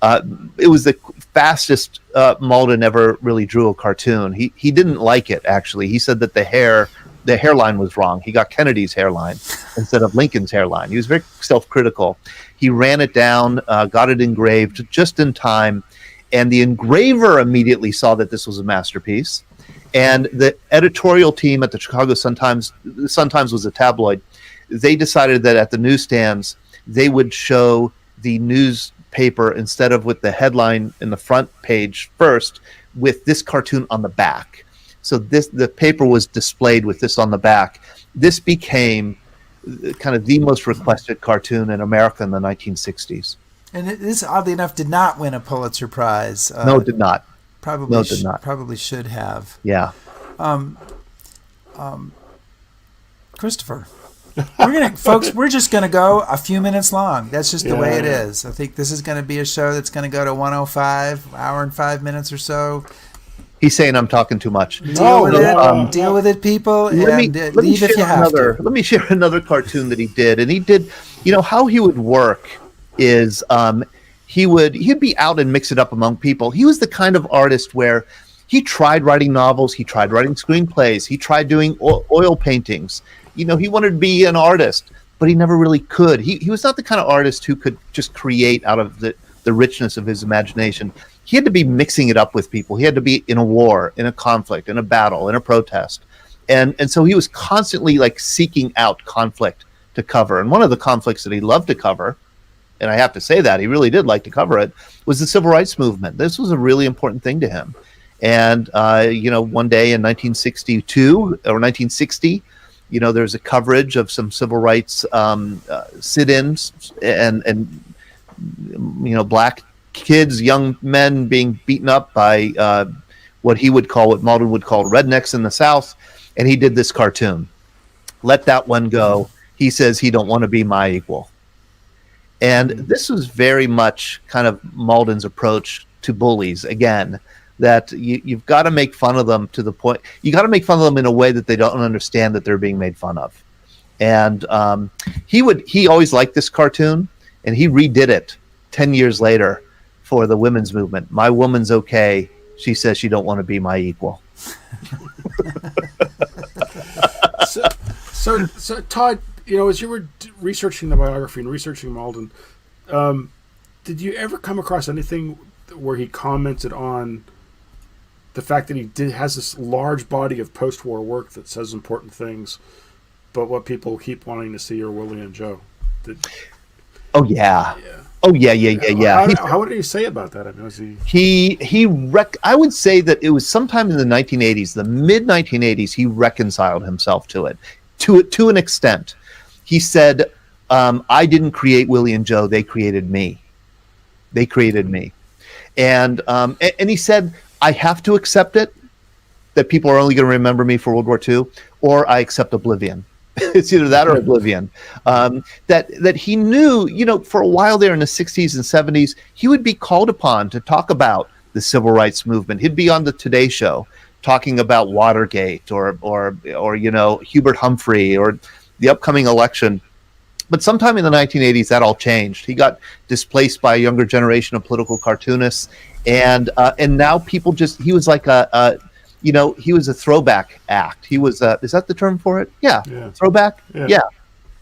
C: It was the fastest Mauldin ever really drew a cartoon. He didn't like it, actually. He said that the hairline was wrong. He got Kennedy's hairline instead of Lincoln's hairline. He was very self-critical. He ran it down, got it engraved just in time, and the engraver immediately saw that this was a masterpiece. And the editorial team at the Chicago Sun-Times, the Sun-Times was a tabloid, they decided that at the newsstands, they would show the newspaper instead of with the headline in the front page first, with this cartoon on the back. So the paper was displayed with this on the back. This became kind of the most requested cartoon in America in the 1960s.
B: And this, oddly enough, did not win a Pulitzer Prize.
C: No, it did not.
B: Probably should have.
C: Yeah.
B: Christopher, we're just gonna go a few minutes long. That's just the way it is. I think this is gonna be a show that's gonna go to 105, hour and 5 minutes or so.
C: He's saying I'm talking too much.
B: Deal with it, people, and leave if you have to.
C: Let me share another cartoon that he did. And he did, how he would work is he'd be out and mix it up among people. He was the kind of artist where he tried writing novels, he tried writing screenplays, he tried doing oil paintings. He wanted to be an artist, but he never really could. He was not the kind of artist who could just create out of the richness of his imagination. He had to be mixing it up with people. He had to be in a war, in a conflict, in a battle, in a protest. And so he was constantly seeking out conflict to cover. And one of the conflicts that he loved to cover, and I have to say that he really did like to cover it, was the civil rights movement. This was a really important thing to him. And, one day in 1962 or 1960, there's a coverage of some civil rights sit-ins and black kids, young men being beaten up by what Maudlin would call rednecks in the South. And he did this cartoon. Let that one go. He says he don't want to be my equal. And this was very much kind of Mauldin's approach to bullies. Again, that you've got to make fun of them to the point. You got to make fun of them in a way that they don't understand that they're being made fun of. And he always liked this cartoon, and he redid it 10 years later for the women's movement. My woman's okay. She says she don't want to be my equal.
A: So Todd, as you were researching the biography and researching Mauldin, did you ever come across anything where he commented on the fact that he has this large body of post-war work that says important things, but what people keep wanting to see are Willie and Joe?
C: Oh yeah. Oh yeah.
A: How did he say about that? I mean, was he?
C: I would say that it was sometime in the 1980s, the mid 1980s. He reconciled himself to it, to an extent. He said, "I didn't create Willie and Joe; they created me. They created me." And he said, "I have to accept it, that people are only going to remember me for World War II, or I accept oblivion." It's either that or oblivion. That he knew, for a while there in the 60s and 70s, he would be called upon to talk about the civil rights movement. He'd be on the Today Show talking about Watergate or Hubert Humphrey or the upcoming election. But sometime in the 1980s, that all changed. He got displaced by a younger generation of political cartoonists, and now people he was like he was a throwback act. He was is that the term for it? Yeah. Throwback. Yeah.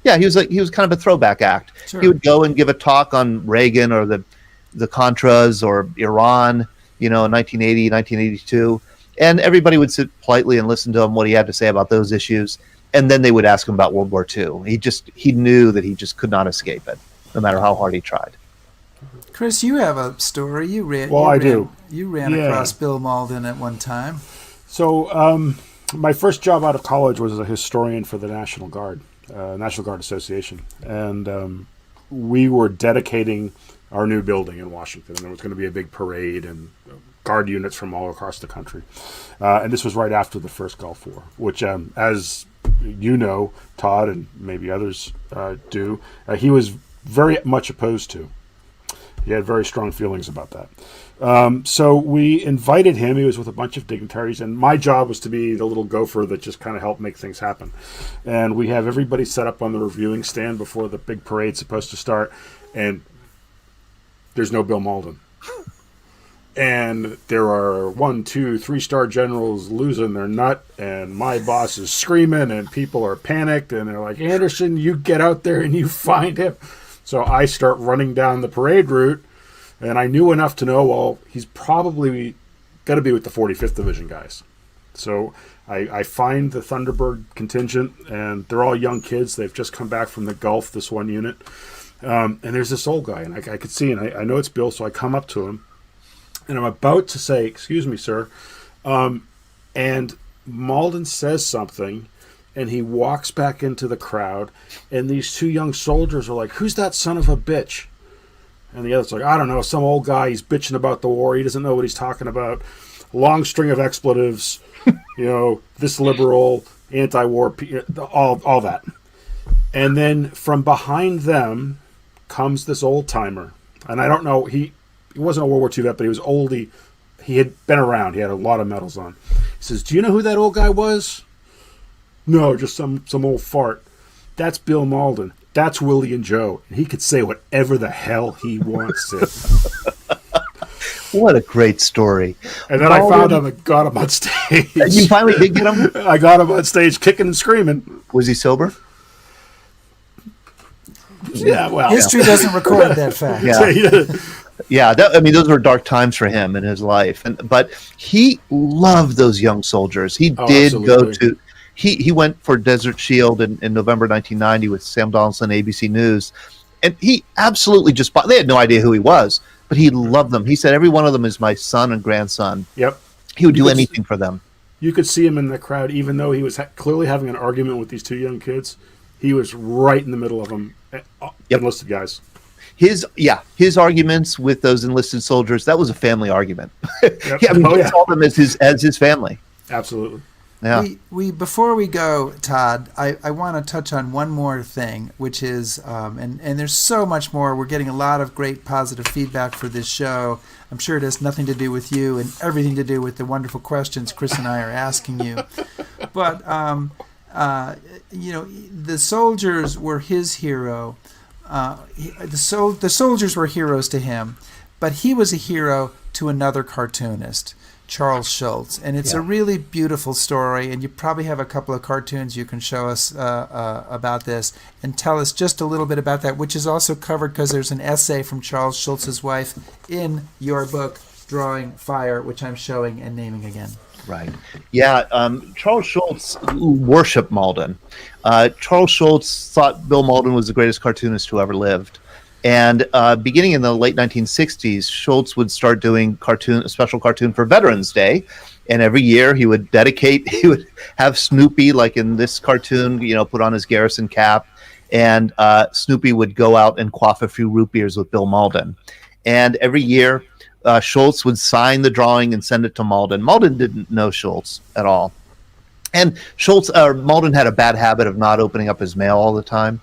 C: He was kind of a throwback act. Sure. He would go and give a talk on Reagan or the Contras or Iran, in 1980, 1982, and everybody would sit politely and listen to him what he had to say about those issues, and then they would ask him about World War II. He knew that he just could not escape it, no matter how hard he tried.
B: Chris, you have a story. You ran across Bill Maudlin at one time.
A: So my first job out of college was as a historian for the National Guard Association. And we were dedicating our new building in Washington. And there was going to be a big parade and guard units from all across the country. And this was right after the first Gulf War, which, as you know, Todd and maybe others do, he was very much opposed to. He had very strong feelings about that. So we invited him. He was with a bunch of dignitaries, and my job was to be the little gopher that just kind of helped make things happen. And we have everybody set up on the reviewing stand before the big parade's supposed to start, and there's no Bill Maudlin. And there are 1, 2, 3-star generals losing their nut, and my boss is screaming, and people are panicked, and they're like, "Anderson, you get out there and you find him." So I start running down the parade route, and I knew enough to know, well, he's probably got to be with the 45th Division guys. So I find the Thunderbird contingent, and they're all young kids. They've just come back from the Gulf, this one unit. And there's this old guy, and I could see, and I know it's Bill, so I come up to him, and I'm about to say, "Excuse me, sir." And Mauldin says something, and he walks back into the crowd, and these two young soldiers are like, "Who's that son of a bitch?" And the other's like, "I don't know, some old guy, he's bitching about the war, he doesn't know what he's talking about." Long string of expletives, this liberal, anti-war, all that. And then from behind them comes this old-timer. And I don't know, he wasn't a World War II vet, but he was oldie, he had been around. He had a lot of medals on. He says, "Do you know who that old guy was?" "No, just some old fart." "That's Bill Maudlin. That's Willie and Joe. And he could say whatever the hell he wants to."
C: What a great story.
A: And then I found him and got him on stage.
C: And you finally did get him?
A: I got him on stage kicking and screaming.
C: Was he sober?
A: Yeah, well.
B: History doesn't record that fact.
C: Yeah, those were dark times for him in his life. But he loved those young soldiers. He did go to... He went for Desert Shield in November 1990 with Sam Donaldson, ABC News. And he absolutely just... They had no idea who he was. But he loved them. He said, every one of them is my son and grandson.
A: Yep.
C: He would do anything for them.
A: You could see him in the crowd, even though he was clearly having an argument with these two young kids. He was right in the middle of them, enlisted guys.
C: His arguments with those enlisted soldiers, that was a family argument.
A: Yep.
C: He saw them as his family.
A: Absolutely.
C: Yeah.
B: We before we go, Todd, I want to touch on one more thing, which is, and there's so much more. We're getting a lot of great positive feedback for this show. I'm sure it has nothing to do with you and everything to do with the wonderful questions Chris and I are asking you. But, the soldiers were his hero. The soldiers were heroes to him, but he was a hero to another cartoonist, Charles Schulz, and it's a really beautiful story, and you probably have a couple of cartoons you can show us about this and tell us just a little bit about that, which is also covered because there's an essay from Charles Schulz's wife in your book, Drawing Fire, which I'm showing and naming again.
C: Right. Yeah, Charles Schulz worshipped Mauldin. Charles Schulz thought Bill Maudlin was the greatest cartoonist who ever lived. And beginning in the late 1960s, Schulz would start doing a special cartoon for Veterans Day. And every year he would have Snoopy, like in this cartoon, put on his garrison cap. And Snoopy would go out and quaff a few root beers with Bill Maudlin. And every year, Schulz would sign the drawing and send it to Mauldin. Mauldin didn't know Schulz at all. And Mauldin had a bad habit of not opening up his mail all the time.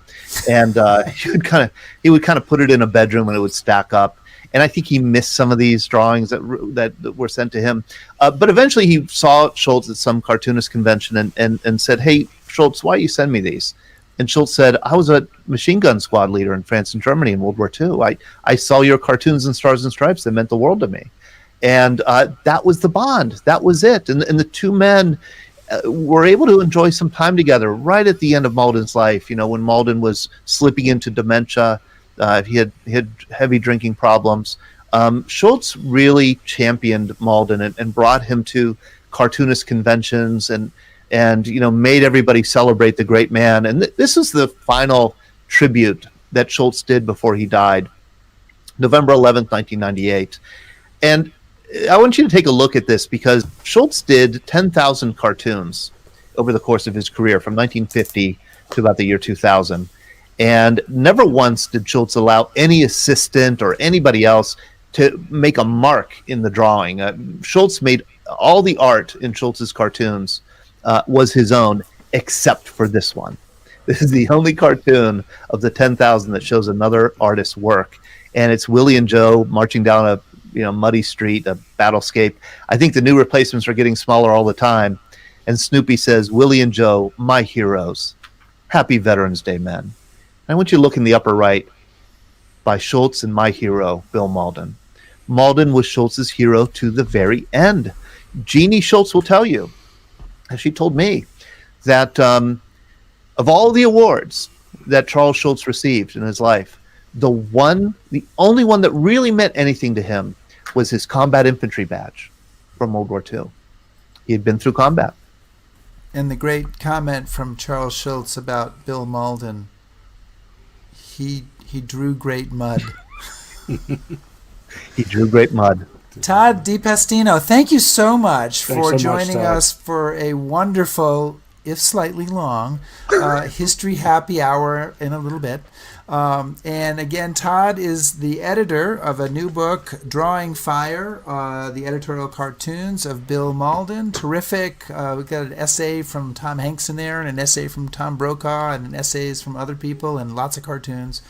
C: And he would kind of put it in a bedroom and it would stack up. And I think he missed some of these drawings that were sent to him. But eventually he saw Schulz at some cartoonist convention and said, "Hey, Schulz, why you send me these?" And Schulz said, "I was a machine gun squad leader in France and Germany in World War II. I saw your cartoons and Stars and Stripes. They meant the world to me." And that was the bond. That was it. And the two men were able to enjoy some time together right at the end of Mauldin's life. When Mauldin was slipping into dementia, he had heavy drinking problems. Schulz really championed Mauldin and brought him to cartoonist conventions and made everybody celebrate the great man. And this is the final tribute that Schulz did before he died, November 11th, 1998. And I want you to take a look at this because Schulz did 10,000 cartoons over the course of his career from 1950 to about the year 2000. And never once did Schulz allow any assistant or anybody else to make a mark in the drawing. Schulz made all the art in Schulz's cartoons was his own, except for this one. This is the only cartoon of the 10,000 that shows another artist's work. And it's Willie and Joe marching down a muddy street, a battlescape. I think the new replacements are getting smaller all the time. And Snoopy says, "Willie and Joe, my heroes. Happy Veterans Day, men." And I want you to look in the upper right by Schulz and my hero, Bill Maudlin. Mauldin was Schulz's hero to the very end. Jeannie Schulz will tell you, as she told me, that of all the awards that Charles Schulz received in his life, the only one that really meant anything to him was his combat infantry badge from World War II. He had been through combat.
B: And the great comment from Charles Schulz about Bill Maudlin, he drew great mud.
C: He drew great mud.
B: Todd DePastino, thank you so much
A: Thanks
B: for
A: so
B: joining
A: much, Todd.
B: us for a wonderful, if slightly long, history happy hour in a little bit. And again, Todd is the editor of a new book, Drawing Fire, the editorial cartoons of Bill Maudlin. Terrific. We've got an essay from Tom Hanks in there, and an essay from Tom Brokaw, and essays from other people, and lots of cartoons.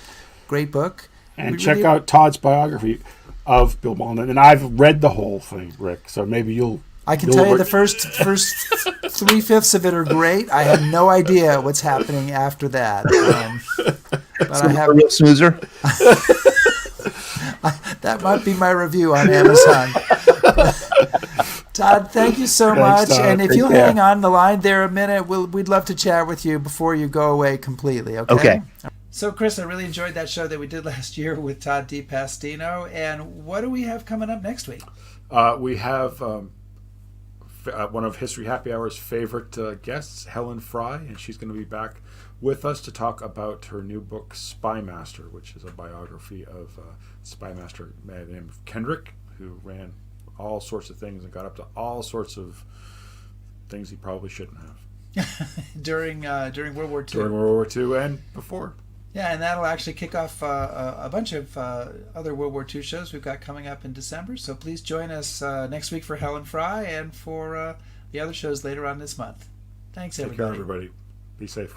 B: Great book.
A: And check out Todd's biography. of Bill Maudlin. And I've read the whole thing, Rick, so maybe
B: I can tell you the first 3/5 of it are great. I have no idea what's happening after that. But I have
C: real snoozer.
B: that might be my review on Amazon. Todd, thank you so much.
A: Todd.
B: And if you'll hang on the line there a minute, we'd love to chat with you before you go away completely.
C: Okay.
B: So, Chris, I really enjoyed that show that we did last year with Todd DePastino. And what do we have coming up next week?
A: We have one of History Happy Hour's favorite guests, Helen Fry, and she's going to be back with us to talk about her new book, Spymaster, which is a biography of Spymaster by the name of Kendrick, who ran all sorts of things and got up to all sorts of things he probably shouldn't have.
B: during World War II.
A: During World War II and before.
B: Yeah, and that'll actually kick off a bunch of other World War II shows we've got coming up in December. So please join us next week for Helen Fry and for the other shows later on this month. Thanks, everybody.
A: Take care, everybody. Be safe.